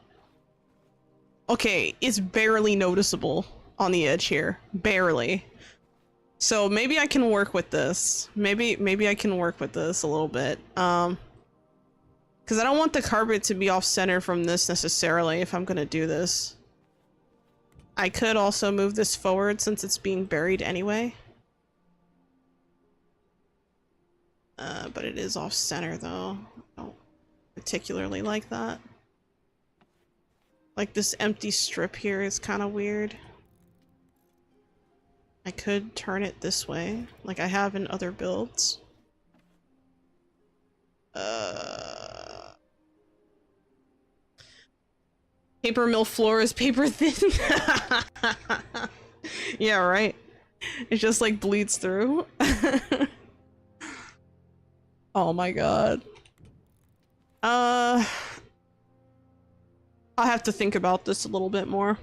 Okay, it's barely noticeable on the edge here. Barely. So maybe I can work with this. Maybe I can work with this a little bit. Because I don't want the carpet to be off center from this necessarily if I'm gonna do this. I could also move this forward since it's being buried anyway. But it is off center though. I don't particularly like that. Like this empty strip here is kind of weird. I could turn it this way, like I have in other builds. Paper mill floor is paper thin. Yeah, right. It just like bleeds through. Oh my god. I'll have to think about this a little bit more.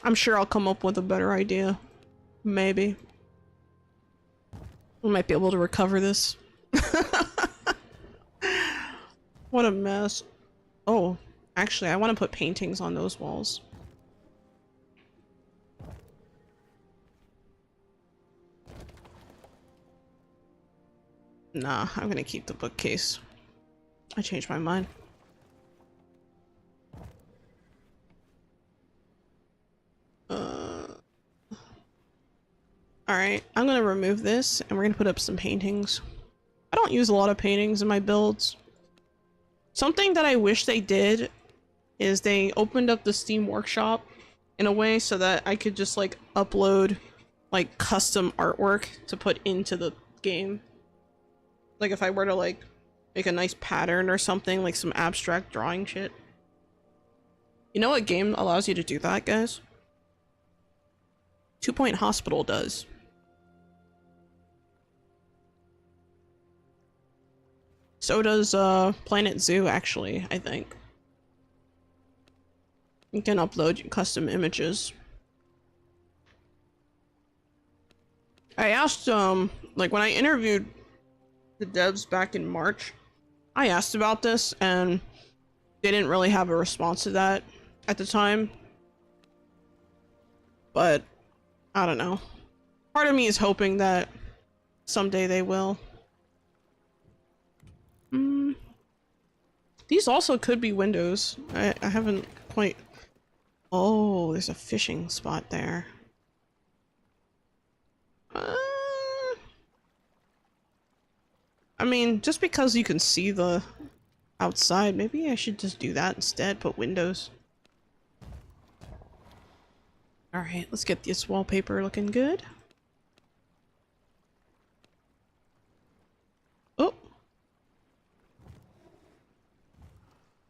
I'm sure I'll come up with a better idea. Maybe. We might be able to recover this. What a mess. Oh, actually, I want to put paintings on those walls. Nah, I'm gonna keep the bookcase. I changed my mind. Alright, I'm gonna remove this and we're gonna put up some paintings. I don't use a lot of paintings in my builds. Something that I wish they did is they opened up the Steam Workshop in a way so that I could just like upload like custom artwork to put into the game. Like if I were to like make a nice pattern or something, like some abstract drawing shit. You know what game allows you to do that, guys? 2 Point Hospital does. So does Planet Zoo, actually, I think. You can upload custom images. I asked, like when I interviewed the devs back in March, I asked about this and they didn't really have a response to that at the time. But I don't know. Part of me is hoping that someday they will. These also could be windows. I haven't quite... Oh, there's a fishing spot there. I mean, just because you can see the outside, maybe I should just do that instead, put windows. Alright, let's get this wallpaper looking good. Oh!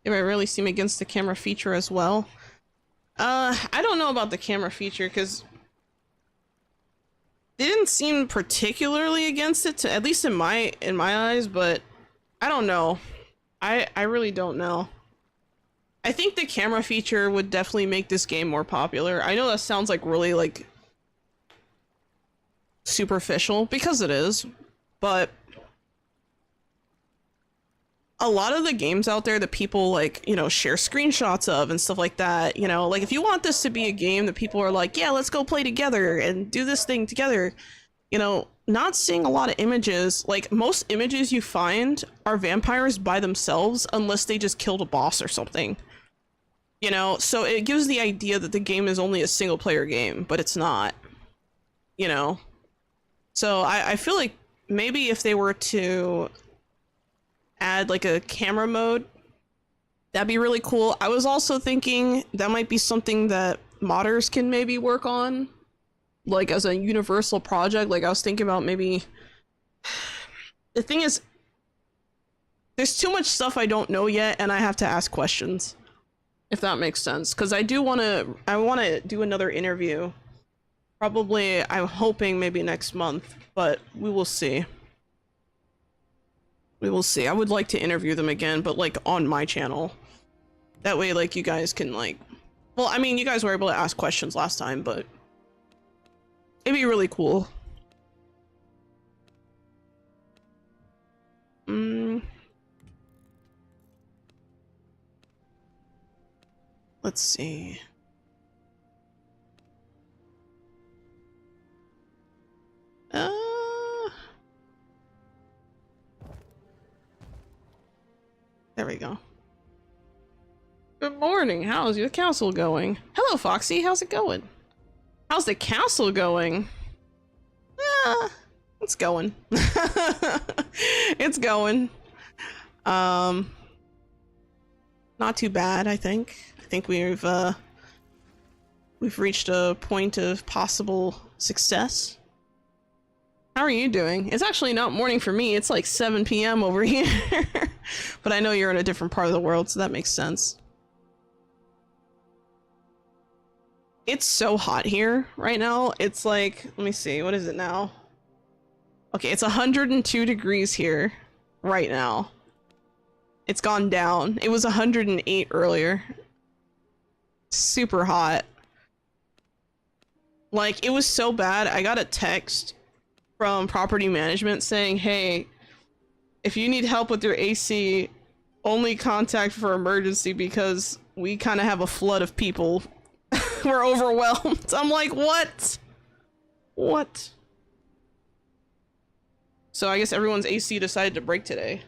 If I really see me against the camera feature as well. I don't know about the camera feature, because they didn't seem particularly against it, at least in my eyes, but I don't know. I really don't know. I think the camera feature would definitely make this game more popular. I know that sounds like really like superficial, because it is, but a lot of the games out there that people like, you know, share screenshots of and stuff like that, you know, like if you want this to be a game that people are like, yeah, let's go play together and do this thing together, you know, not seeing a lot of images, like most images you find are vampires by themselves unless they just killed a boss or something, you know, so it gives the idea that the game is only a single player game, but it's not, you know, so I feel like maybe if they were to add like a camera mode, that'd be really cool. I was also thinking that might be something that modders can maybe work on, like as a universal project. Like I was thinking about maybe, the thing is, there's too much stuff I don't know yet and I have to ask questions, if that makes sense, because I want to do another interview, probably, I'm hoping maybe next month, but we will see. We will see. I would like to interview them again, but like on my channel. That way like you guys can like, well, I mean, you guys were able to ask questions last time, but it'd be really cool. Let's see. There we go. Good morning. How's your castle going? Hello, Foxy. How's it going? How's the castle going? It's going. It's going. Not too bad, I think. I think we've reached a point of possible success. How are you doing? It's actually not morning for me. It's like 7 p.m. over here. But I know you're in a different part of the world, so that makes sense. It's so hot here right now. It's like, let me see, what is it now? Okay, it's 102 degrees here right now. It's gone down. It was 108 earlier. Super hot. Like, it was so bad, I got a text from property management saying, hey, if you need help with your AC, only contact for emergency because we kind of have a flood of people. We're overwhelmed. I'm like, what? What? So I guess everyone's AC decided to break today.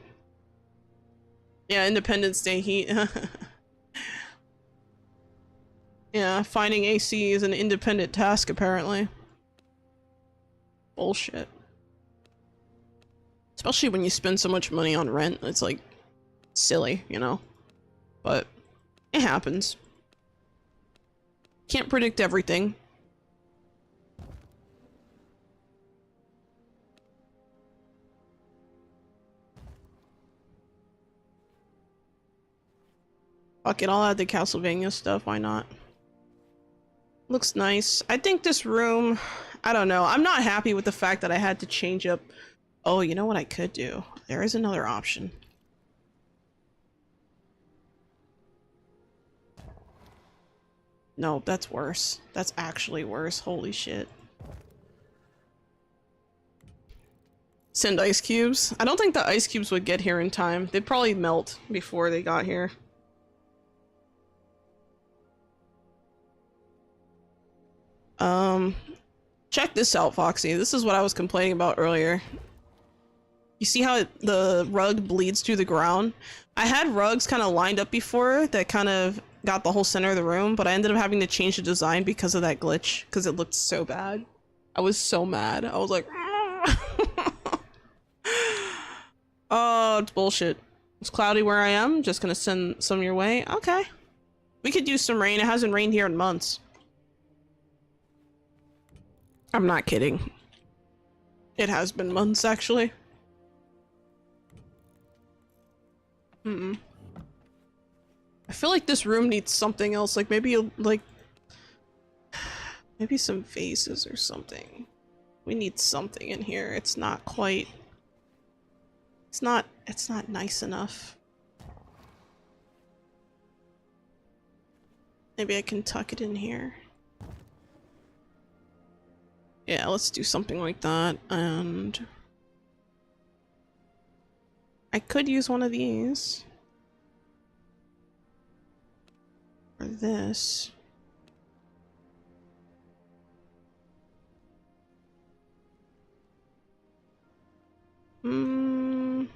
Yeah, Independence Day heat. Yeah, finding AC is an independent task, apparently. Bullshit. Especially when you spend so much money on rent, it's like silly, you know? But it happens. Can't predict everything. Fuck it, I'll add the Castlevania stuff, why not? Looks nice. I think this room, I don't know. I'm not happy with the fact that I had to change up. Oh, you know what I could do? There is another option. No, that's worse. That's actually worse. Holy shit. Send ice cubes? I don't think the ice cubes would get here in time. They'd probably melt before they got here. Check this out, Foxy. This is what I was complaining about earlier. You see how the rug bleeds through the ground? I had rugs kind of lined up before that kind of got the whole center of the room, but I ended up having to change the design because of that glitch, because it looked so bad. I was so mad. I was like, oh, it's bullshit. It's cloudy where I am. Just gonna send some your way. Okay. We could use some rain. It hasn't rained here in months. I'm not kidding. It has been months, actually. I feel like this room needs something else, like maybe maybe some vases or something. We need something in here. It's not quite, it's not nice enough. Maybe I can tuck it in here. Yeah, let's do something like that. And I could use one of these. Or this. It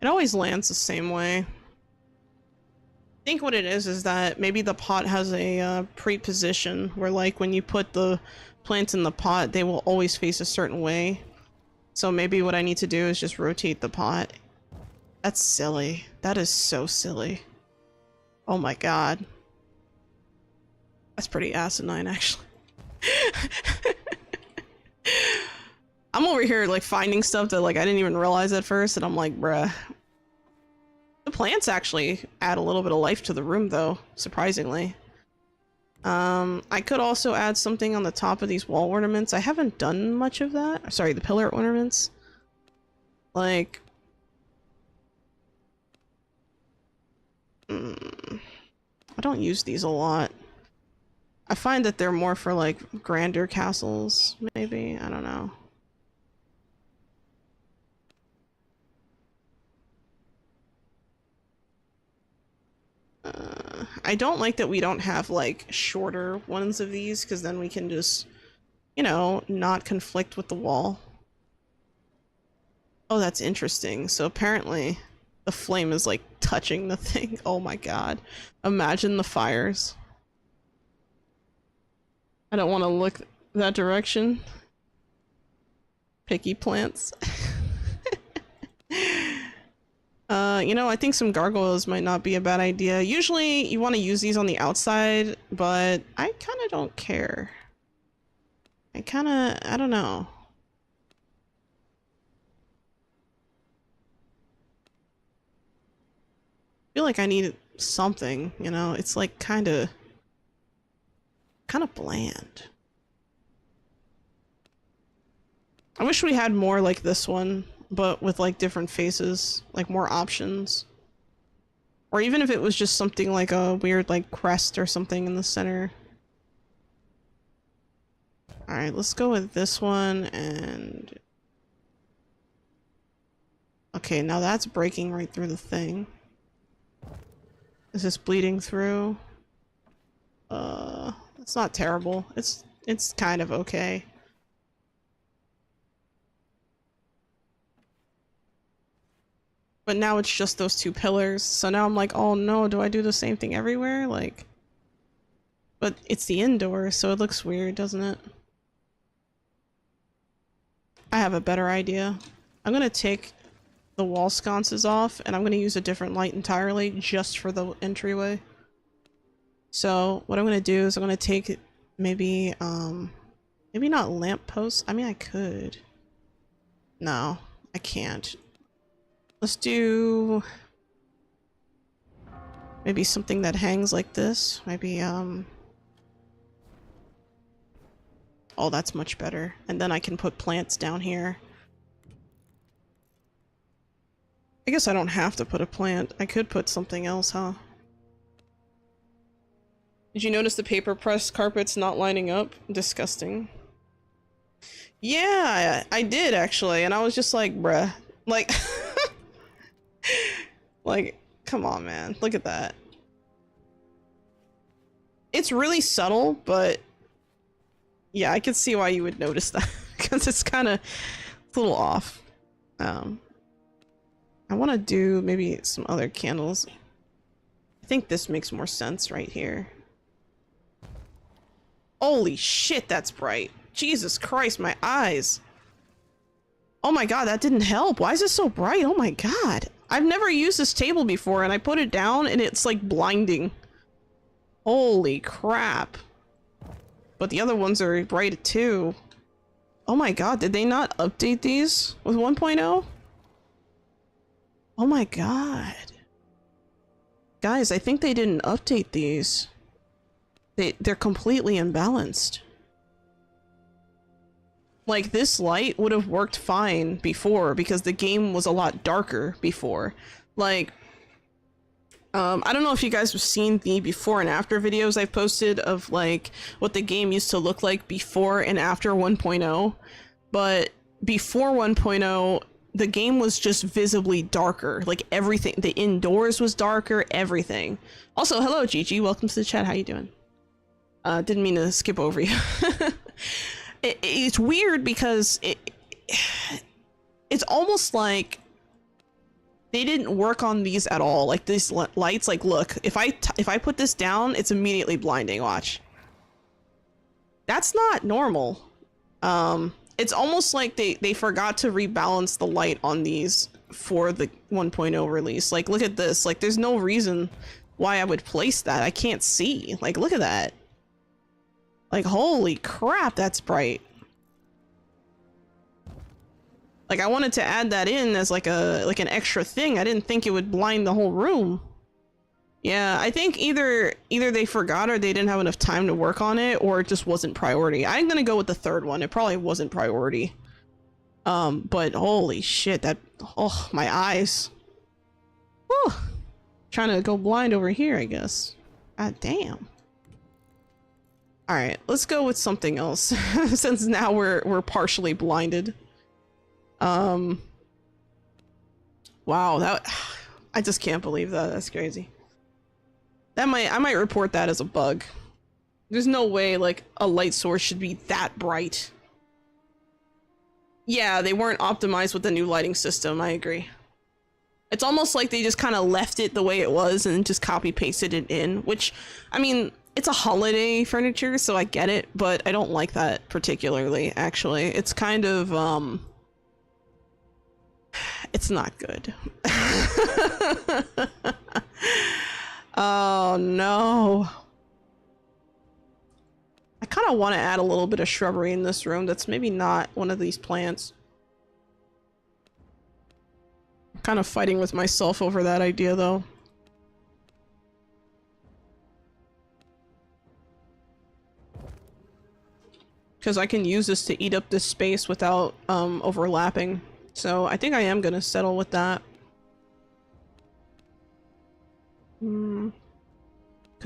always lands the same way. I think what it is that maybe the pot has a pre-position where, like, when you put the plants in the pot, they will always face a certain way. So maybe what I need to do is just rotate the pot. That's silly. That is so silly. Oh my god. That's pretty asinine, actually. I'm over here, like, finding stuff that, like, I didn't even realize at first, and I'm like, bruh. The plants actually add a little bit of life to the room, though, surprisingly. I could also add something on the top of these wall ornaments. I haven't done much of that. Sorry, the pillar ornaments. Like... I don't use these a lot. I find that they're more for, like, grander castles, maybe? I don't know. I don't like that we don't have, like, shorter ones of these, because then we can just, you know, not conflict with the wall. Oh, that's interesting. So apparently the flame is, like, touching the thing. Oh my god. Imagine the fires. I don't want to look that direction. Picky plants. You know, I think some gargoyles might not be a bad idea. Usually you want to use these on the outside, but I kind of don't care. I don't know. I feel like I need something, you know? It's like kind of bland. I wish we had more like this one, but with like different faces, like more options. Or even if it was just something like a weird like crest or something in the center. Alright, let's go with this one and... Okay, now that's breaking right through the thing. Is this bleeding through? It's not terrible. It's kind of okay. But now it's just those two pillars, so now I'm like, oh no, do I do the same thing everywhere? Like... But it's the indoor, so it looks weird, doesn't it? I have a better idea. I'm gonna take the wall sconces off, and I'm gonna use a different light entirely just for the entryway. So what I'm gonna do is I'm gonna take maybe maybe not lampposts. I mean, I could. No, I can't. Let's do maybe something that hangs like this. Maybe oh, that's much better. And then I can put plants down here. I guess I don't have to put a plant. I could put something else, huh? Did you notice the paper press carpets not lining up? Disgusting. Yeah, I did actually, and I was just like, bruh. Like, like, come on, man. Look at that. It's really subtle, but yeah, I can see why you would notice that because it's kind of a little off. I want to do maybe some other candles. I think this makes more sense right here. Holy shit, that's bright. Jesus Christ, my eyes. Oh my god, that didn't help. Why is it so bright? Oh my god. I've never used this table before and I put it down and it's like blinding. Holy crap. But the other ones are bright too. Oh my god, did they not update these with 1.0? Oh my god. Guys, I think they didn't update these. They're completely imbalanced. Like, this light would have worked fine before because the game was a lot darker before. Like, I don't know if you guys have seen the before and after videos I've posted of like what the game used to look like before and after 1.0, but before 1.0 the game was just visibly darker. Like everything, the indoors was darker, everything. Also, hello Gigi, welcome to the chat. How you doing? Didn't mean to skip over you. It's weird because it's almost like they didn't work on these at all. Like these lights, like look, if I put this down, it's immediately blinding. Watch. That's not normal. It's almost like they forgot to rebalance the light on these for the 1.0 release. Like look at this. Like there's no reason why I would place that. I can't see. Like look at that. Like holy crap, that's bright. Like I wanted to add that in as like an extra thing. I didn't think it would blind the whole room. Yeah, I think either they forgot or they didn't have enough time to work on it, or it just wasn't priority. I'm gonna go with the third one. It probably wasn't priority. But holy shit, that, oh, my eyes. Whew. Trying to go blind over here, I guess. God damn. Alright, let's go with something else, since now we're partially blinded. Wow, that, I just can't believe that. That's crazy. I might report that as a bug. There's no way like a light source should be that bright. Yeah, they weren't optimized with the new lighting system, I agree. It's almost like they just kind of left it the way it was and just copy pasted it in, which, I mean, it's a holiday furniture, so I get it, but I don't like that particularly, actually. It's kind of, it's not good. Oh no. I kind of want to add a little bit of shrubbery in this room that's maybe not one of these plants. I'm kind of fighting with myself over that idea though. Because I can use this to eat up this space without overlapping. So I think I am going to settle with that. Could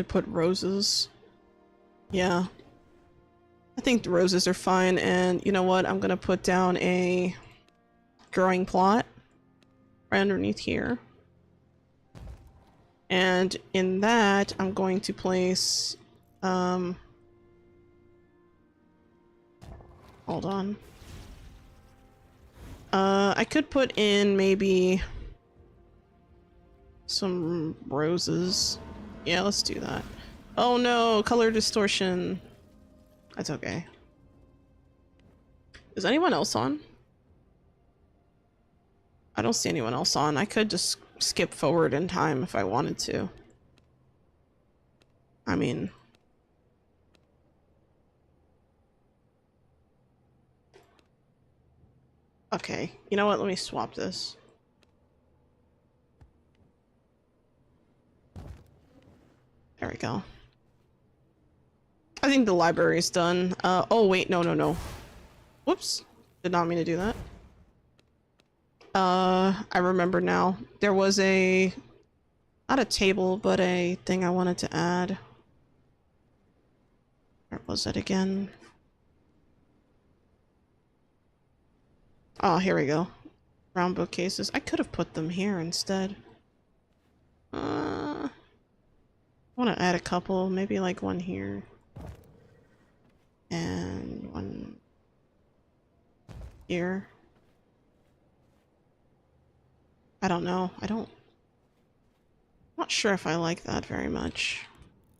put roses. Yeah. I think the roses are fine, and you know what? I'm gonna put down a growing plot right underneath here. And in that, I'm going to place, hold on. I could put in maybe some roses. Yeah, let's do that. Oh no, color distortion. That's okay. Is anyone else on? I don't see anyone else on. I could just skip forward in time if I wanted to. I mean... Okay, you know what? Let me swap this. There we go. I think the library's done. Oh wait, no. Whoops. Did not mean to do that. I remember now. There was a... not a table, but a thing I wanted to add. Where was it again? Oh, here we go. Brown bookcases. I could have put them here instead. I want to add a couple. Maybe like one here. And one here. I don't know. I'm not sure if I like that very much.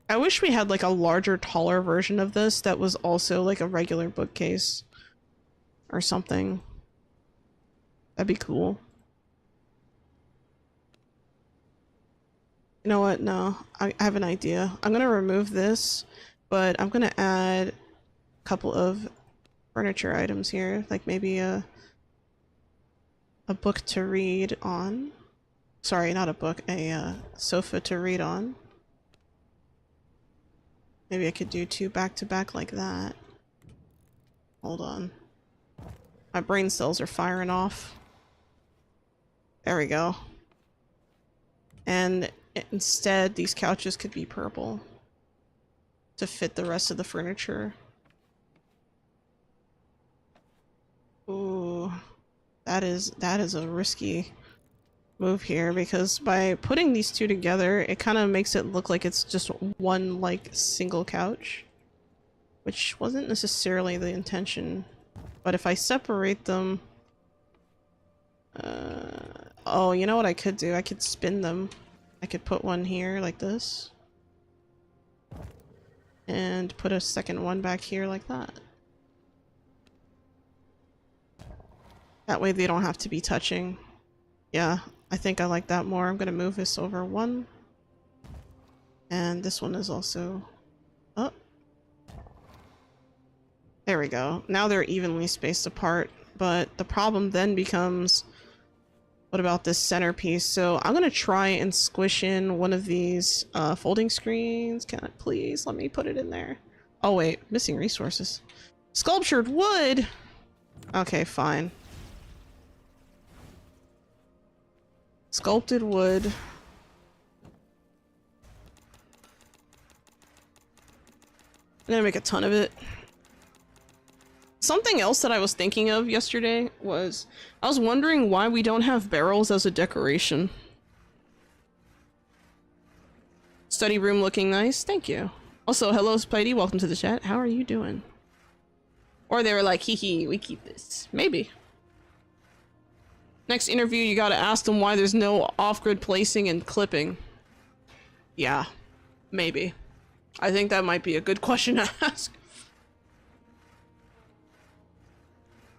I wish we had like a larger, taller version of this that was also like a regular bookcase or something. That'd be cool. You know what? No, I have an idea. I'm gonna remove this, but I'm gonna add a couple of furniture items here, like maybe a book to read on. Sorry, not a book, a sofa to read on. Maybe I could do two back to back like that. Hold on. My brain cells are firing off. There we go. And instead, these couches could be purple to fit the rest of the furniture. Ooh, that is a risky move here, because by putting these two together, it kind of makes it look like it's just one like single couch, which wasn't necessarily the intention. But if I separate them, oh, you know what I could do? I could spin them. I could put one here like this, and put a second one back here like that. That way they don't have to be touching. Yeah, I think I like that more. I'm gonna move this over one. And this one is also up. There we go. Now they're evenly spaced apart, but the problem then becomes, what about this centerpiece? So I'm gonna try and squish in one of these folding screens. Can I please let me put it in there? Oh wait, missing resources. Sculptured wood! Okay, fine. Sculpted wood. I'm gonna make a ton of it. Something else that I was thinking of yesterday was, I was wondering why we don't have barrels as a decoration. Study room looking nice, thank you. Also, hello Spidey, welcome to the chat. How are you doing? Or they were like, hee hee, we keep this. Maybe. Next interview, you gotta ask them why there's no off-grid placing and clipping. Yeah, maybe. I think that might be a good question to ask.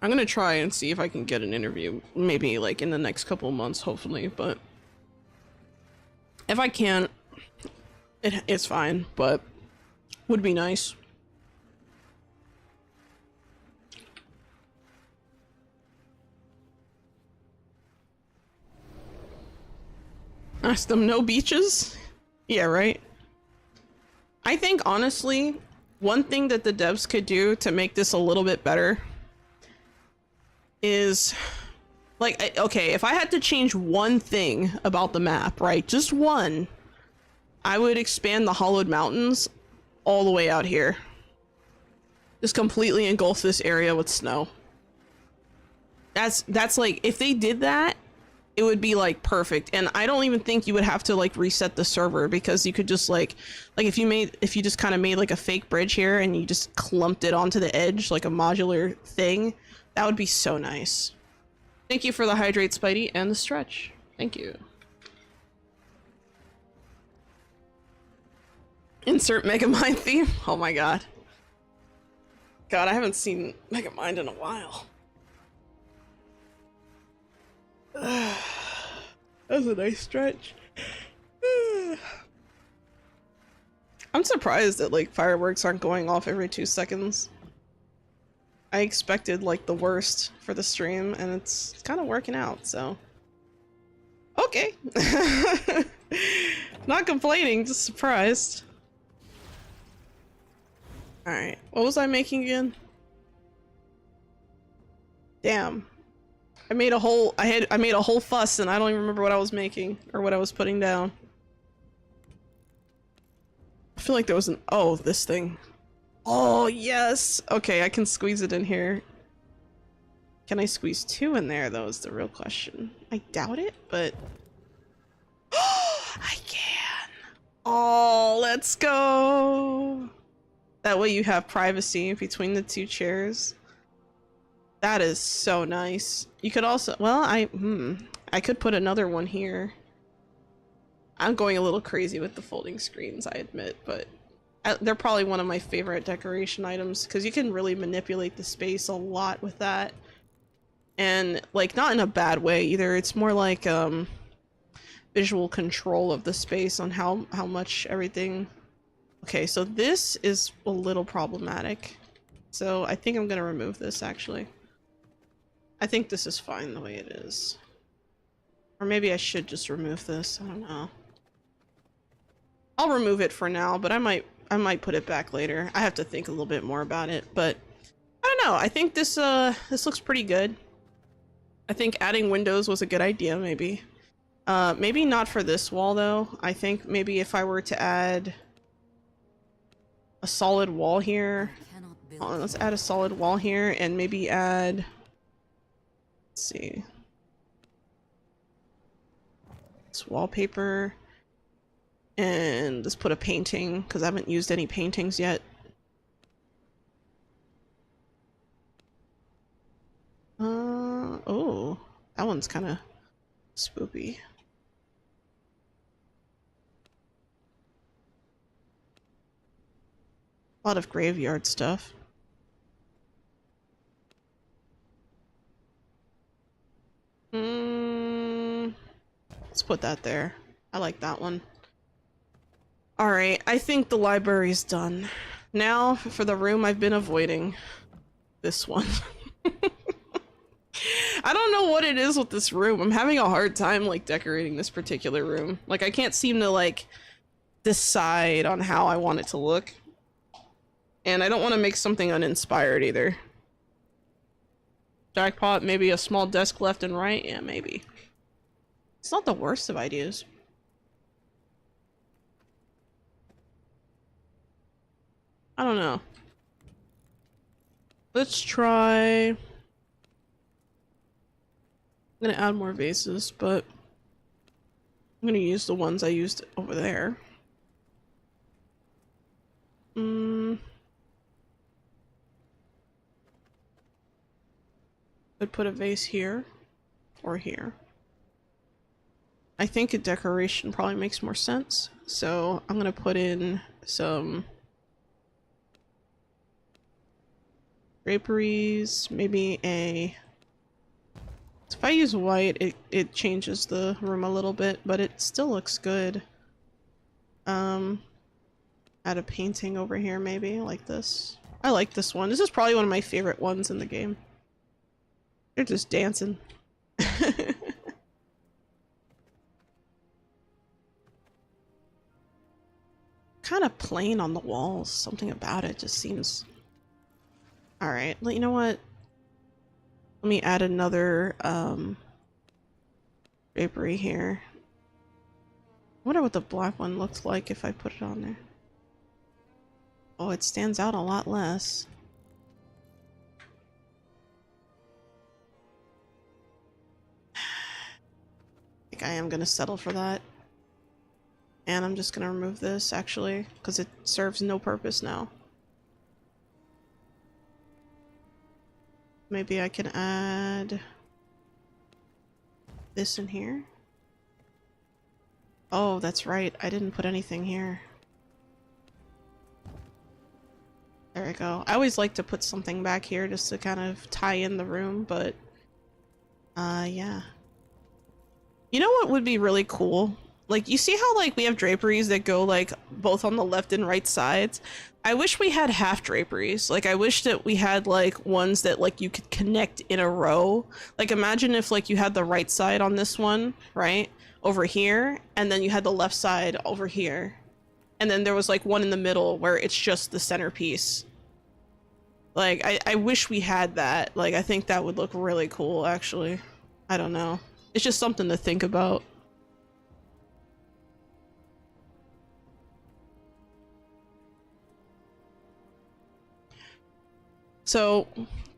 I'm gonna try and see if I can get an interview, maybe like in the next couple months, hopefully, but if I can't, it's fine, but would be nice. Ask them no beaches? Yeah, right? I think, honestly, one thing that the devs could do to make this a little bit better is, like, okay, if I had to change one thing about the map, right? Just one. I would expand the hollowed mountains all the way out here. Just completely engulf this area with snow. That's like, if they did that, it would be like perfect. And I don't even think you would have to like reset the server, because you could just like if you just kind of made like a fake bridge here and you just clumped it onto the edge like a modular thing, that would be so nice. Thank you for the hydrate, Spidey, and the stretch. Thank you. Insert Megamind theme. Oh my god. God, I haven't seen Megamind in a while. That was a nice stretch. I'm surprised that like fireworks aren't going off every 2 seconds. I expected like the worst for the stream, and it's kind of working out, so. Okay. Not complaining, just surprised. Alright, what was I making again? Damn. I made a whole fuss, and I don't even remember what I was making or what I was putting down. I feel like there was an this thing. Oh yes! Okay, I can squeeze it in here. Can I squeeze 2 in there though is the real question. I doubt it, but I can! Oh, let's go! That way you have privacy between the 2 chairs. That is so nice. You could also, well, I could put another one here. I'm going a little crazy with the folding screens, I admit, but they're probably one of my favorite decoration items, because you can really manipulate the space a lot with that. And, like, not in a bad way either. It's more like, visual control of the space on how much everything... Okay, so this is a little problematic. So I think I'm gonna remove this, actually. I think this is fine the way it is. Or maybe I should just remove this, I don't know. I'll remove it for now, but I might put it back later. I have to think a little bit more about it, but I don't know. I think this looks pretty good. I think adding windows was a good idea, maybe. Maybe not for this wall though. I think maybe if I were to add a solid wall here. Hold on, let's add a solid wall here and maybe add, let's see. It's wallpaper. And let's put a painting, because I haven't used any paintings yet. Oh, that one's kind of spoopy. A lot of graveyard stuff. Let's put that there. I like that one. Alright, I think the library's done. Now, for the room I've been avoiding. This one. I don't know what it is with this room. I'm having a hard time, like, decorating this particular room. Like, I can't seem to, like, decide on how I want it to look. And I don't want to make something uninspired, either. Jackpot, maybe a small desk left and right? Yeah, maybe. It's not the worst of ideas. I don't know. Let's try... I'm gonna add more vases, but I'm gonna use the ones I used over there. Could put a vase here or here. I think a decoration probably makes more sense, so I'm gonna put in some draperies, maybe a... If I use white, it changes the room a little bit, but it still looks good. Add a painting over here, maybe, like this. I like this one. This is probably one of my favorite ones in the game. They're just dancing. Kind of plain on the walls. Something about it just seems... Alright, well, you know what? Let me add another drapery here. wonder what the black one looks like if I put it on there. Oh, it stands out a lot less. I think I am gonna settle for that. And I'm just gonna remove this, actually, because it serves no purpose now. Maybe I can add this in here. Oh, that's right. I didn't put anything here. There we go. I always like to put something back here just to kind of tie in the room, but yeah. You know what would be really cool? Like, you see how, like, we have draperies that go, like, both on the left and right sides? I wish we had half draperies. Like, I wish that we had, like, ones that, like, you could connect in a row. Like, imagine if, like, you had the right side on this one, right? Over here, and then you had the left side over here. And then there was, like, one in the middle where it's just the centerpiece. Like, I wish we had that. Like, I think that would look really cool, actually. I don't know. It's just something to think about. So,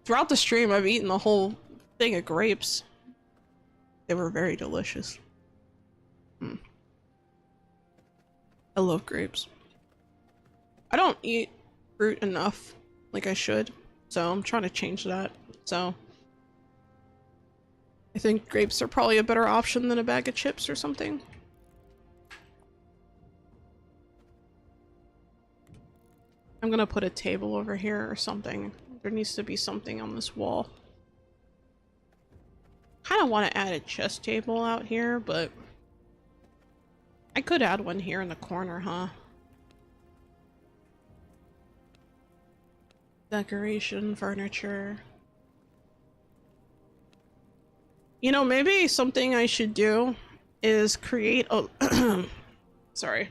throughout the stream, I've eaten the whole thing of grapes. They were very delicious. I love grapes. I don't eat fruit enough like I should, so I'm trying to change that. So, I think grapes are probably a better option than a bag of chips or something. I'm gonna put a table over here or something. There needs to be something on this wall. Kind of want to add a chest table out here, but I could add one here in the corner, huh? Decoration, furniture. You know, maybe something I should do is create a... Sorry.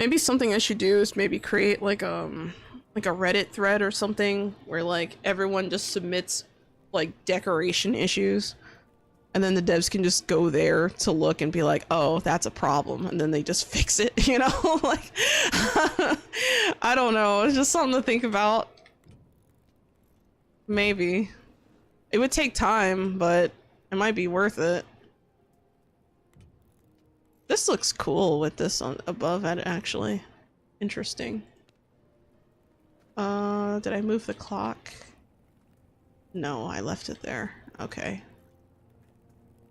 Maybe something I should do is maybe create like a Reddit thread or something where like everyone just submits like decoration issues, and then the devs can just go there to look and be like, oh, that's a problem, and then they just fix it, you know? Like, I don't know, it's just something to think about. Maybe. It would take time, but it might be worth it. This looks cool with this on above it, actually. Interesting. Did I move the clock? No, I left it there. Okay.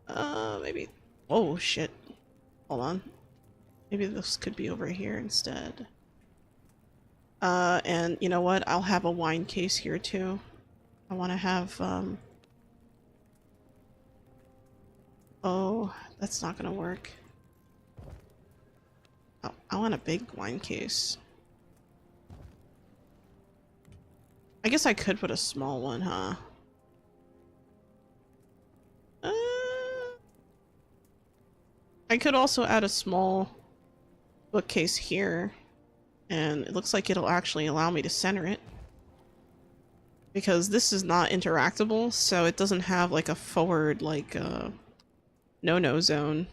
Maybe... Oh, shit. Hold on. Maybe this could be over here instead. And you know what? I'll have a wine case here, too. I want to have, Oh, that's not gonna work. Oh, I want a big wine case. I guess I could put a small one, huh? I could also add a small bookcase here, and it looks like it'll actually allow me to center it. Because this is not interactable, so it doesn't have like a forward, like, no-no zone,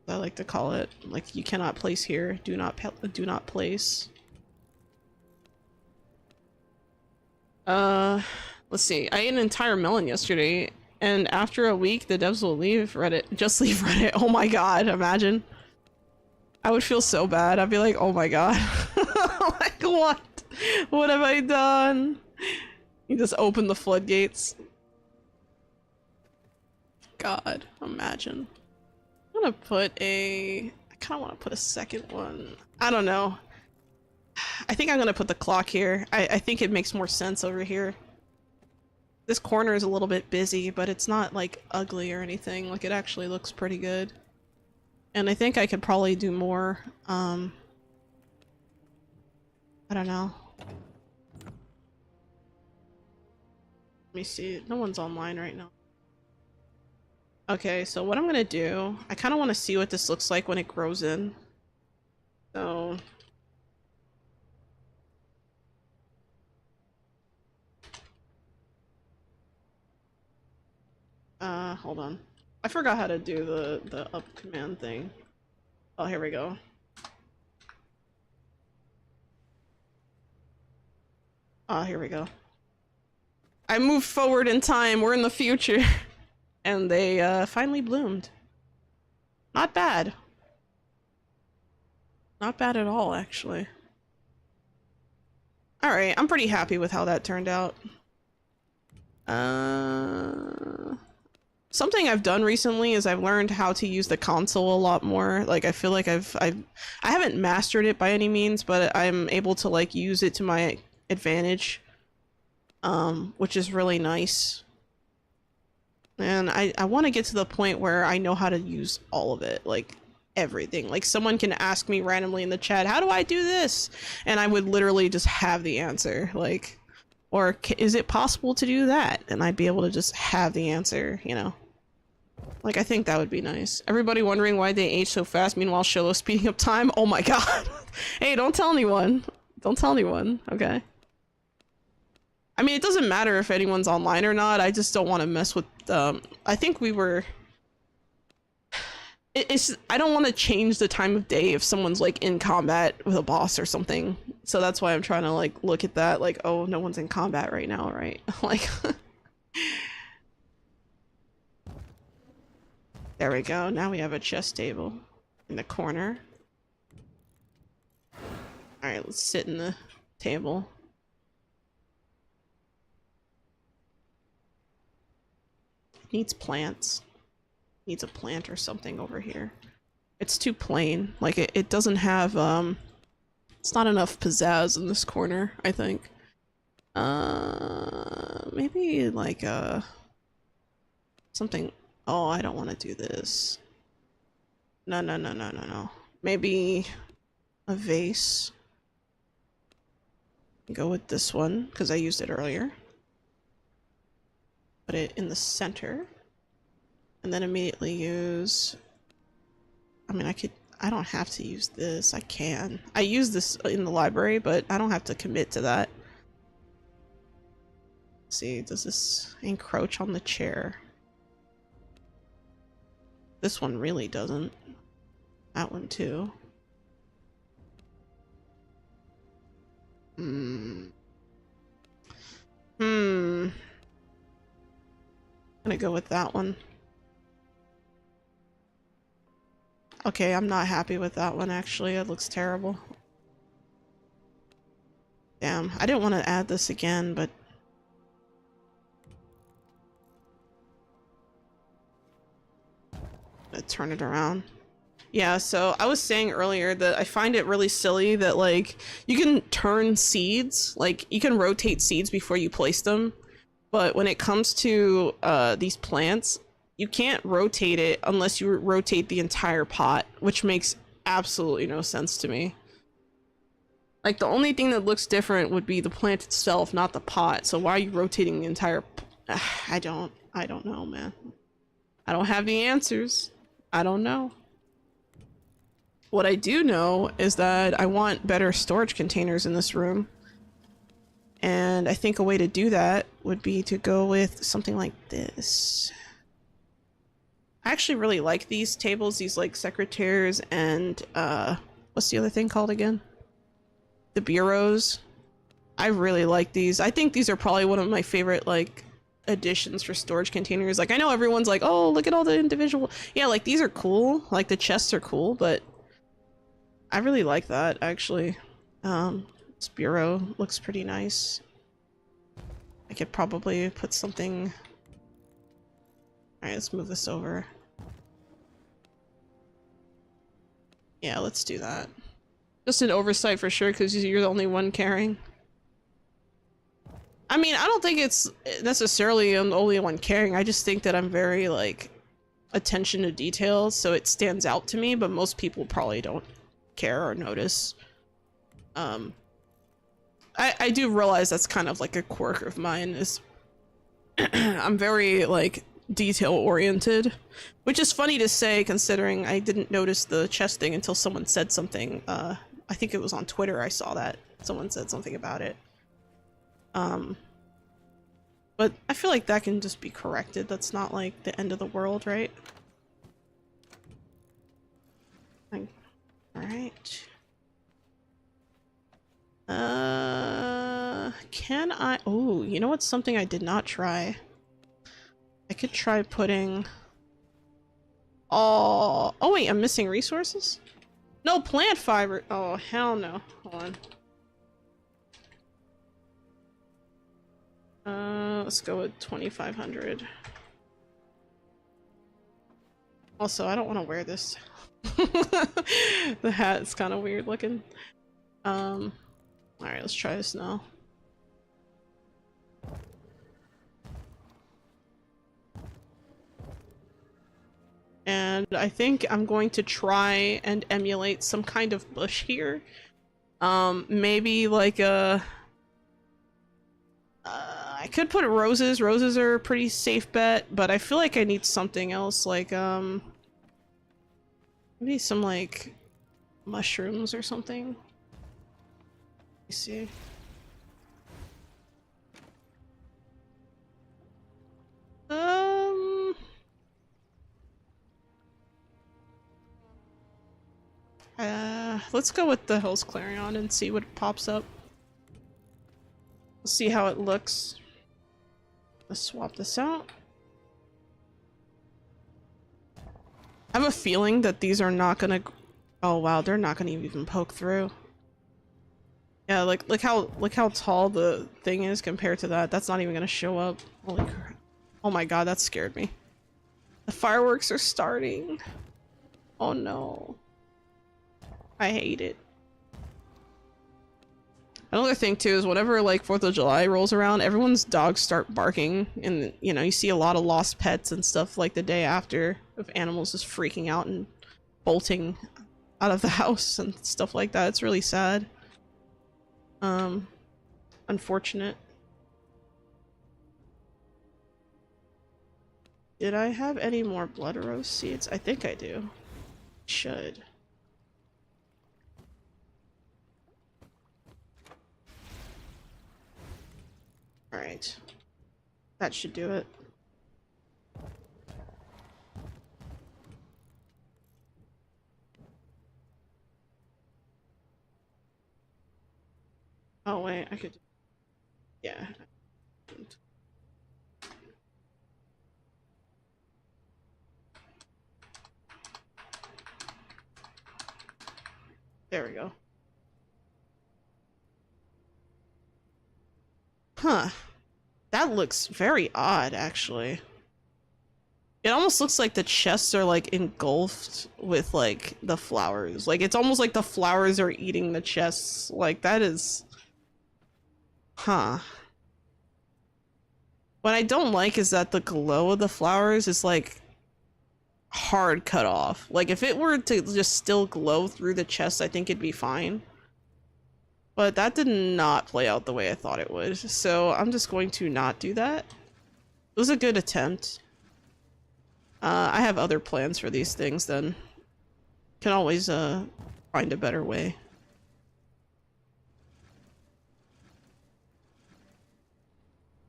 I like to call it. Like, you cannot place here, do not place. Let's see. I ate an entire melon yesterday, and after a week, the devs will leave Reddit. Just leave Reddit. Oh my god, imagine. I would feel so bad. I'd be like, oh my god. Like, what? What have I done? You just open the floodgates. God, imagine. I'm gonna put a... I kinda wanna put a second one. I don't know. I think I'm gonna put the clock here. I think it makes more sense over here. This corner is a little bit busy, but it's not like ugly or anything. Like, it actually looks pretty good. And I think I could probably do more. I don't know. Let me see. No one's online right now. Okay, so what I'm gonna do, I kind of want to see what this looks like when it grows in. So... hold on. I forgot how to do the up command thing. Oh, here we go. Oh, here we go. I moved forward in time. We're in the future. And they finally bloomed. Not bad. Not bad at all, actually. Alright, I'm pretty happy with how that turned out. Something I've done recently is I've learned how to use the console a lot more. Like, I feel like I haven't mastered it by any means, but I'm able to, like, use it to my advantage. Which is really nice. And I want to get to the point where I know how to use all of it, like everything. Like someone can ask me randomly in the chat, how do I do this? And I would literally just have the answer, like, or is it possible to do that? And I'd be able to just have the answer, you know? Like, I think that would be nice. Everybody wondering why they age so fast, meanwhile Sholo speeding up time? Oh my god. Hey, don't tell anyone. Don't tell anyone, okay? I mean, it doesn't matter if anyone's online or not. I just don't want to mess with. I think we were. I don't want to change the time of day if someone's like in combat with a boss or something. So that's why I'm trying to like look at that. Like, oh, no one's in combat right now, right? Like. There we go. Now we have a chess table in the corner. All right, let's sit in the table. Needs plants. Needs a plant or something over here. It's too plain. Like it doesn't have it's not enough pizzazz in this corner, I think. Maybe like something. Oh, I don't want to do this. No. Maybe a vase. Go with this one because I used it earlier. Put it in the center, and then immediately use. I mean, I don't have to use this. I can. I use this in the library, but I don't have to commit to that. Let's see, does this encroach on the chair? This one really doesn't. That one too. I'm gonna go with that one. Okay, I'm not happy with that one actually. It looks terrible. Damn, I didn't want to add this again, but turn it around. Yeah, so I was saying earlier that I find it really silly that like you can turn seeds, like you can rotate seeds before you place them, but when it comes to these plants, you can't rotate it unless you rotate the entire pot, which makes absolutely no sense to me. Like the only thing that looks different would be the plant itself, not the pot. So why are you rotating the entire I don't know, man. I don't have the answers. I don't know. What I do know is that I want better storage containers in this room. And I think a way to do that would be to go with something like this. I actually really like these tables, these like secretaires and what's the other thing called again? The bureaus. I really like these. I think these are probably one of my favorite like additions for storage containers. Like I know everyone's like, oh, look at all the individual. Yeah, like these are cool. Like the chests are cool, but I really like that actually. This bureau looks pretty nice. I could probably put something. Alright, let's move this over. Yeah, let's do that. Just an oversight for sure, because you're the only one carrying. I mean, I don't think it's necessarily I'm the only one carrying. I just think that I'm very, like, attention to detail, so it stands out to me, but most people probably don't care or notice. I do realize that's kind of like a quirk of mine, is I'm very, like, detail-oriented, which is funny to say considering I didn't notice the chest thing until someone said something. I think it was on Twitter I saw that. Someone said something about it. But I feel like that can just be corrected. That's not like the end of the world, right? Can I? Oh, you know what's something I did not try? I could try putting. Oh wait, I'm missing resources? No, plant fiber. Oh, hell no. Hold on. Let's go with 2,500. Also, I don't want to wear this. The hat's kind of weird looking. Alright, let's try this now. And I think I'm going to try and emulate some kind of bush here. Maybe like a... I could put roses. Roses are a pretty safe bet, but I feel like I need something else, like, maybe some, like, mushrooms or something. Let me see. Let's go with the Hills Clarion and see what pops up. We'll see how it looks. Let's swap this out. I have a feeling that these are not gonna... Oh wow, they're not gonna even poke through. Yeah, like look how tall the thing is compared to that. That's not even gonna show up. Holy crap. Oh my god, that scared me. The fireworks are starting. Oh no. I hate it. Another thing too is whenever like 4th of July rolls around, everyone's dogs start barking, and you know, you see a lot of lost pets and stuff like the day after of animals just freaking out and bolting out of the house and stuff like that. It's really sad. Unfortunate. Did I have any more blood rose seeds? I think I do. Should. Alright. That should do it. Oh wait, I could... Yeah. There we go. Huh. That looks very odd, actually. It almost looks like the chests are, like, engulfed with, like, the flowers. Like, it's almost like the flowers are eating the chests. Like, that is... Huh. What I don't like is that the glow of the flowers is, like, hard cut off. Like, if it were to just still glow through the chest, I think it'd be fine. But that did not play out the way I thought it would, so I'm just going to not do that. It was a good attempt. I have other plans for these things then. Can always find a better way.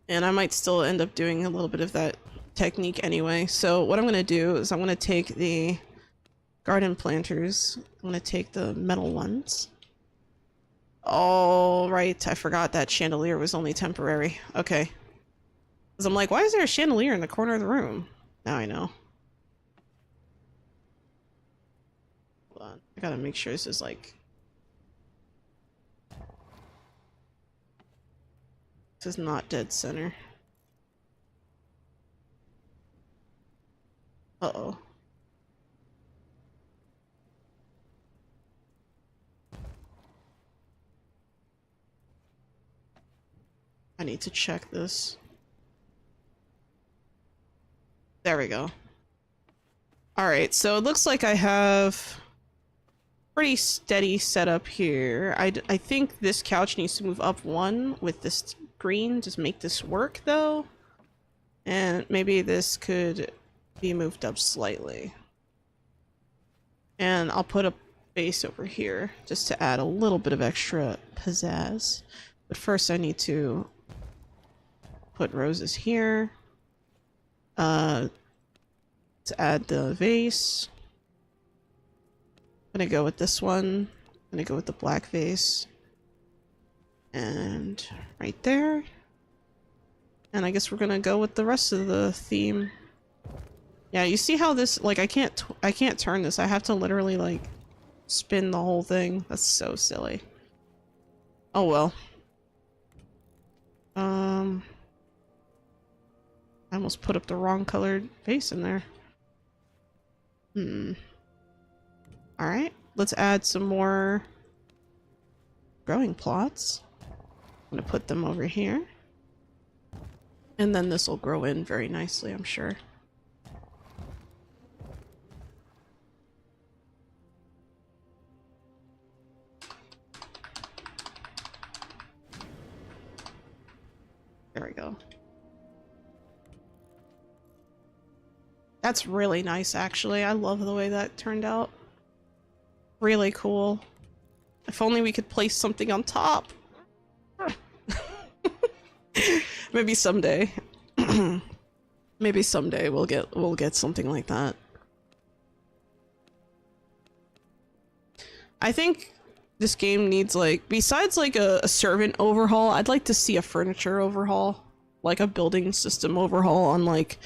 And I might still end up doing a little bit of that technique anyway. So what I'm going to do is I'm going to take the garden planters. I'm going to take the metal ones. Oh, right. I forgot that chandelier was only temporary. Okay. Because I'm like, why is there a chandelier in the corner of the room? Now I know. Hold on. I gotta make sure this is like... This is not dead center. Uh-oh. I need to check this. There we go. Alright, so it looks like I have pretty steady setup here. I think this couch needs to move up one with this green to make this work, though. And maybe this could be moved up slightly. And I'll put a base over here just to add a little bit of extra pizzazz. But first I need to put roses here. To add the vase. I'm gonna go with this one. gonna go with the black vase. And right there. And I guess we're gonna go with the rest of the theme. Yeah, you see how this, like, I can't turn this. I have to literally, like, spin the whole thing. That's so silly. Oh well. I almost put up the wrong colored vase in there. Alright, let's add some more growing plots. I'm gonna put them over here. And then this will grow in very nicely, I'm sure. There we go. That's really nice, actually. I love the way that turned out. Really cool. If only we could place something on top. Maybe someday. Maybe someday we'll get something like that. I think this game needs, like, besides like a servant overhaul, I'd like to see a furniture overhaul, like a building system overhaul on like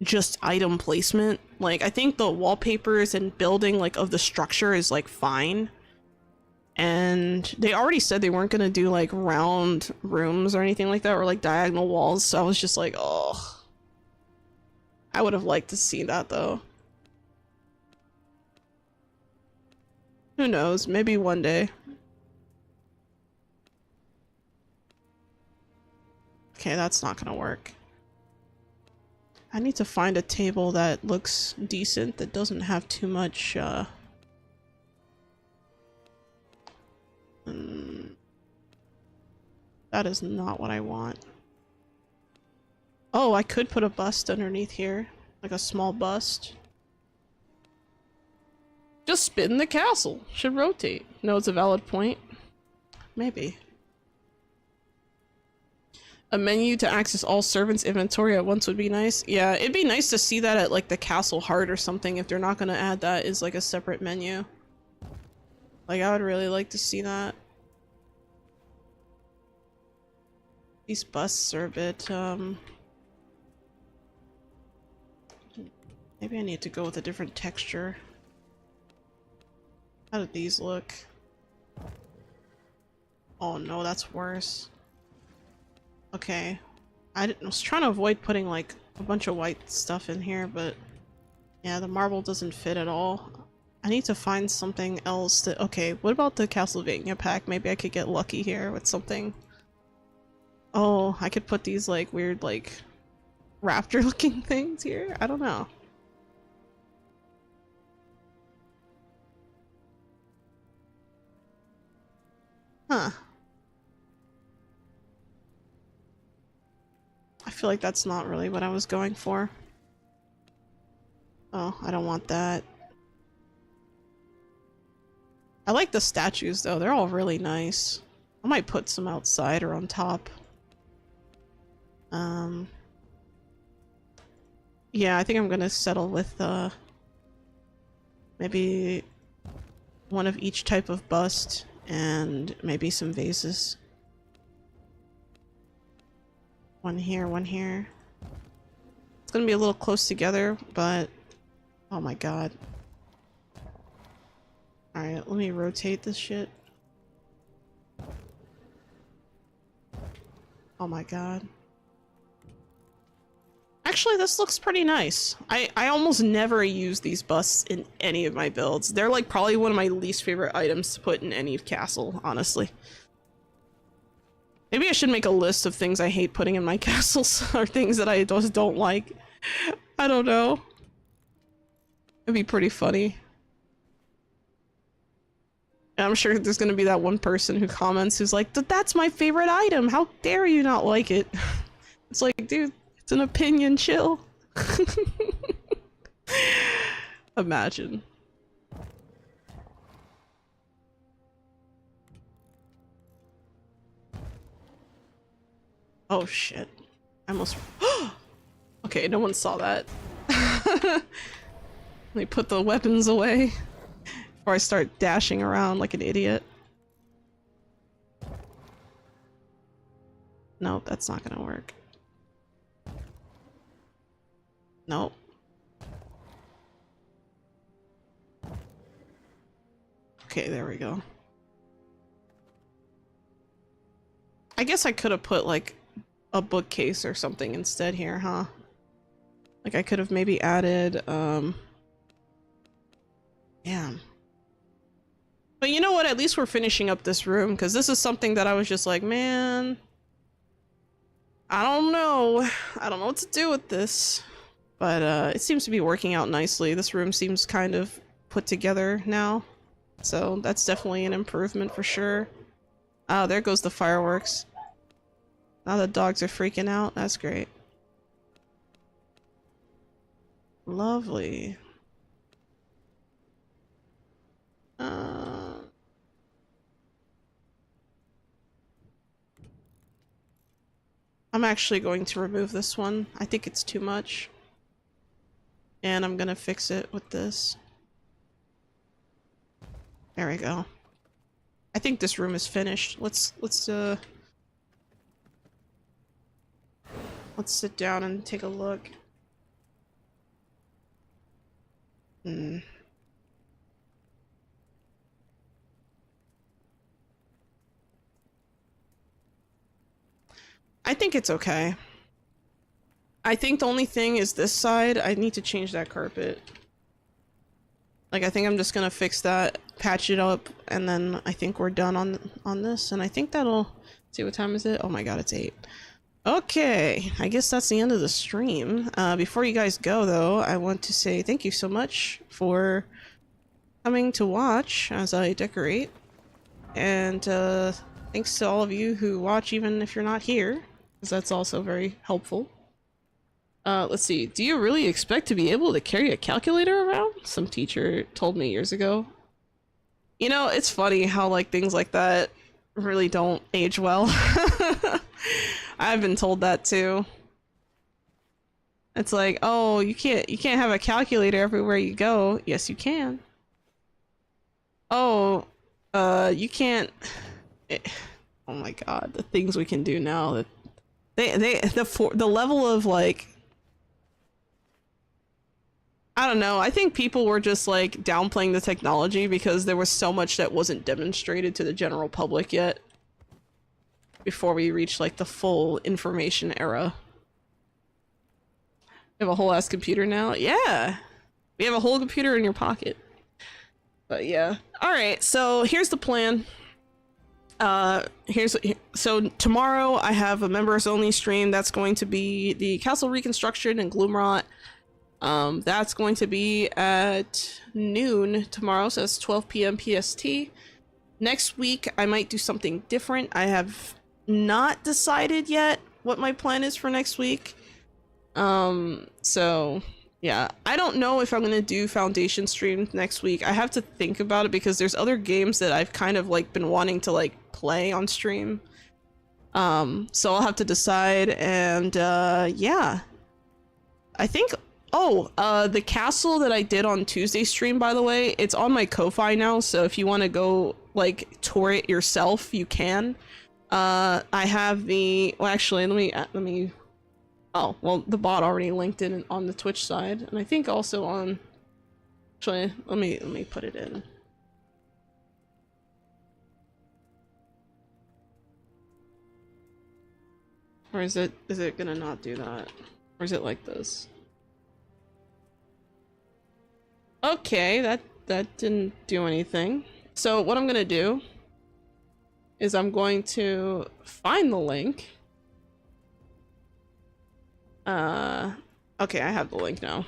just item placement. Like, I think the wallpapers and building like of the structure is like fine. And they already said they weren't gonna do like round rooms or anything like that, or like diagonal walls, so I was just like, oh. I would have liked to see that though. Who knows, maybe one day. Okay, that's not gonna work. I need to find a table that looks decent, that doesn't have too much, that is not what I want. Oh, I could put a bust underneath here. Like a small bust. Just spin the castle. Should rotate. No, it's a valid point. Maybe. A menu to access all servants' inventory at once would be nice. Yeah, it'd be nice to see that at like the castle heart or something, if they're not gonna add that as like a separate menu. Like, I would really like to see that. These busts are a bit, maybe I need to go with a different texture. How did these look? Oh no, that's worse. Okay. I was trying to avoid putting like a bunch of white stuff in here, but yeah, the marble doesn't fit at all. I need to find something else that— okay, what about the Castlevania pack? Maybe I could get lucky here with something. Oh, I could put these like weird like raptor looking things here? I don't know. Huh. I feel like that's not really what I was going for. Oh, I don't want that. I like the statues though, they're all really nice. I might put some outside or on top. Yeah, I think I'm gonna settle with maybe one of each type of bust and maybe some vases. One here, one here. It's gonna be a little close together, but oh my god. Alright, let me rotate this shit. Oh my god. Actually, this looks pretty nice. I almost never use these busts in any of my builds. They're like probably one of my least favorite items to put in any castle, honestly. Maybe I should make a list of things I hate putting in my castles, or things that I just don't like. I don't know. It'd be pretty funny. And I'm sure there's gonna be that one person who comments who's like, "That's my favorite item! How dare you not like it?" It's like, dude, it's an opinion, chill. Imagine. Oh shit. I almost— okay, no one saw that. Let me put the weapons away. If Before I start dashing around like an idiot. Nope, that's not gonna work. Nope. Okay, there we go. I guess I could have put like a bookcase or something instead here, huh? Like I could have maybe added, yeah. But you know what? At least we're finishing up this room, because this is something that I was just like, man, I don't know. I don't know what to do with this. But it seems to be working out nicely. This room seems kind of put together now. So that's definitely an improvement for sure. Oh, there goes the fireworks. Now the dogs are freaking out. That's great. Lovely. I'm actually going to remove this one. I think it's too much. And I'm gonna fix it with this. There we go. I think this room is finished. Let's sit down and take a look. I think it's okay. I think the only thing is this side, I need to change that carpet. Like, I think I'm just gonna fix that, patch it up, and then I think we're done on this, and I think that'll... See, what time is it? Oh my god, it's 8. Okay, I guess that's the end of the stream. Before you guys go, though, I want to say thank you so much for coming to watch as I decorate. And, thanks to all of you who watch even if you're not here, because that's also very helpful. Let's see. Do you really expect to be able to carry a calculator around? Some teacher told me years ago. You know, it's funny how, like, things like that really don't age well. I've been told that too. It's like, oh, you can't have a calculator everywhere you go. Yes, you can. Oh, you can't... Oh my god, the things we can do now. The level of, like... I don't know, I think people were just like downplaying the technology because there was so much that wasn't demonstrated to the general public yet before we reached like the full information era. You have a whole ass computer now? Yeah! We have a whole computer in your pocket. But yeah. Alright, so here's the plan. So tomorrow I have a members only stream. That's going to be the castle reconstruction in Gloomrot. That's going to be at noon tomorrow, so it's 12 p.m. PST. Next week, I might do something different. I have not decided yet what my plan is for next week. So, yeah. I don't know if I'm gonna do Foundation stream next week. I have to think about it because there's other games that I've kind of, like, been wanting to, like, play on stream. So I'll have to decide, and, yeah. I think... Oh, the castle that I did on Tuesday stream, by the way, it's on my Ko-Fi now, so if you want to go, like, tour it yourself, you can. I have the... Well, actually, let me... Oh, well, the bot already linked it on the Twitch side, and I think also on... Actually, let me put it in. Or is it gonna not do that? Or is it like this? Okay, that didn't do anything. So what I'm gonna do is I'm going to find the link. Okay, I have the link now.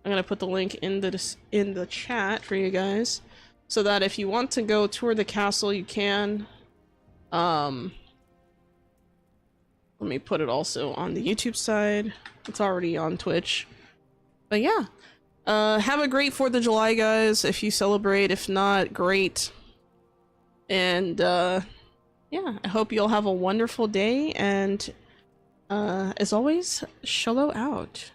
I'm gonna put the link in the chat for you guys, so that if you want to go tour the castle, you can. Let me put it also on the YouTube side. It's already on Twitch. But yeah. Have a great 4th of July, guys, if you celebrate. If not, great. And, yeah, I hope you'll have a wonderful day, and, as always, Sholo out.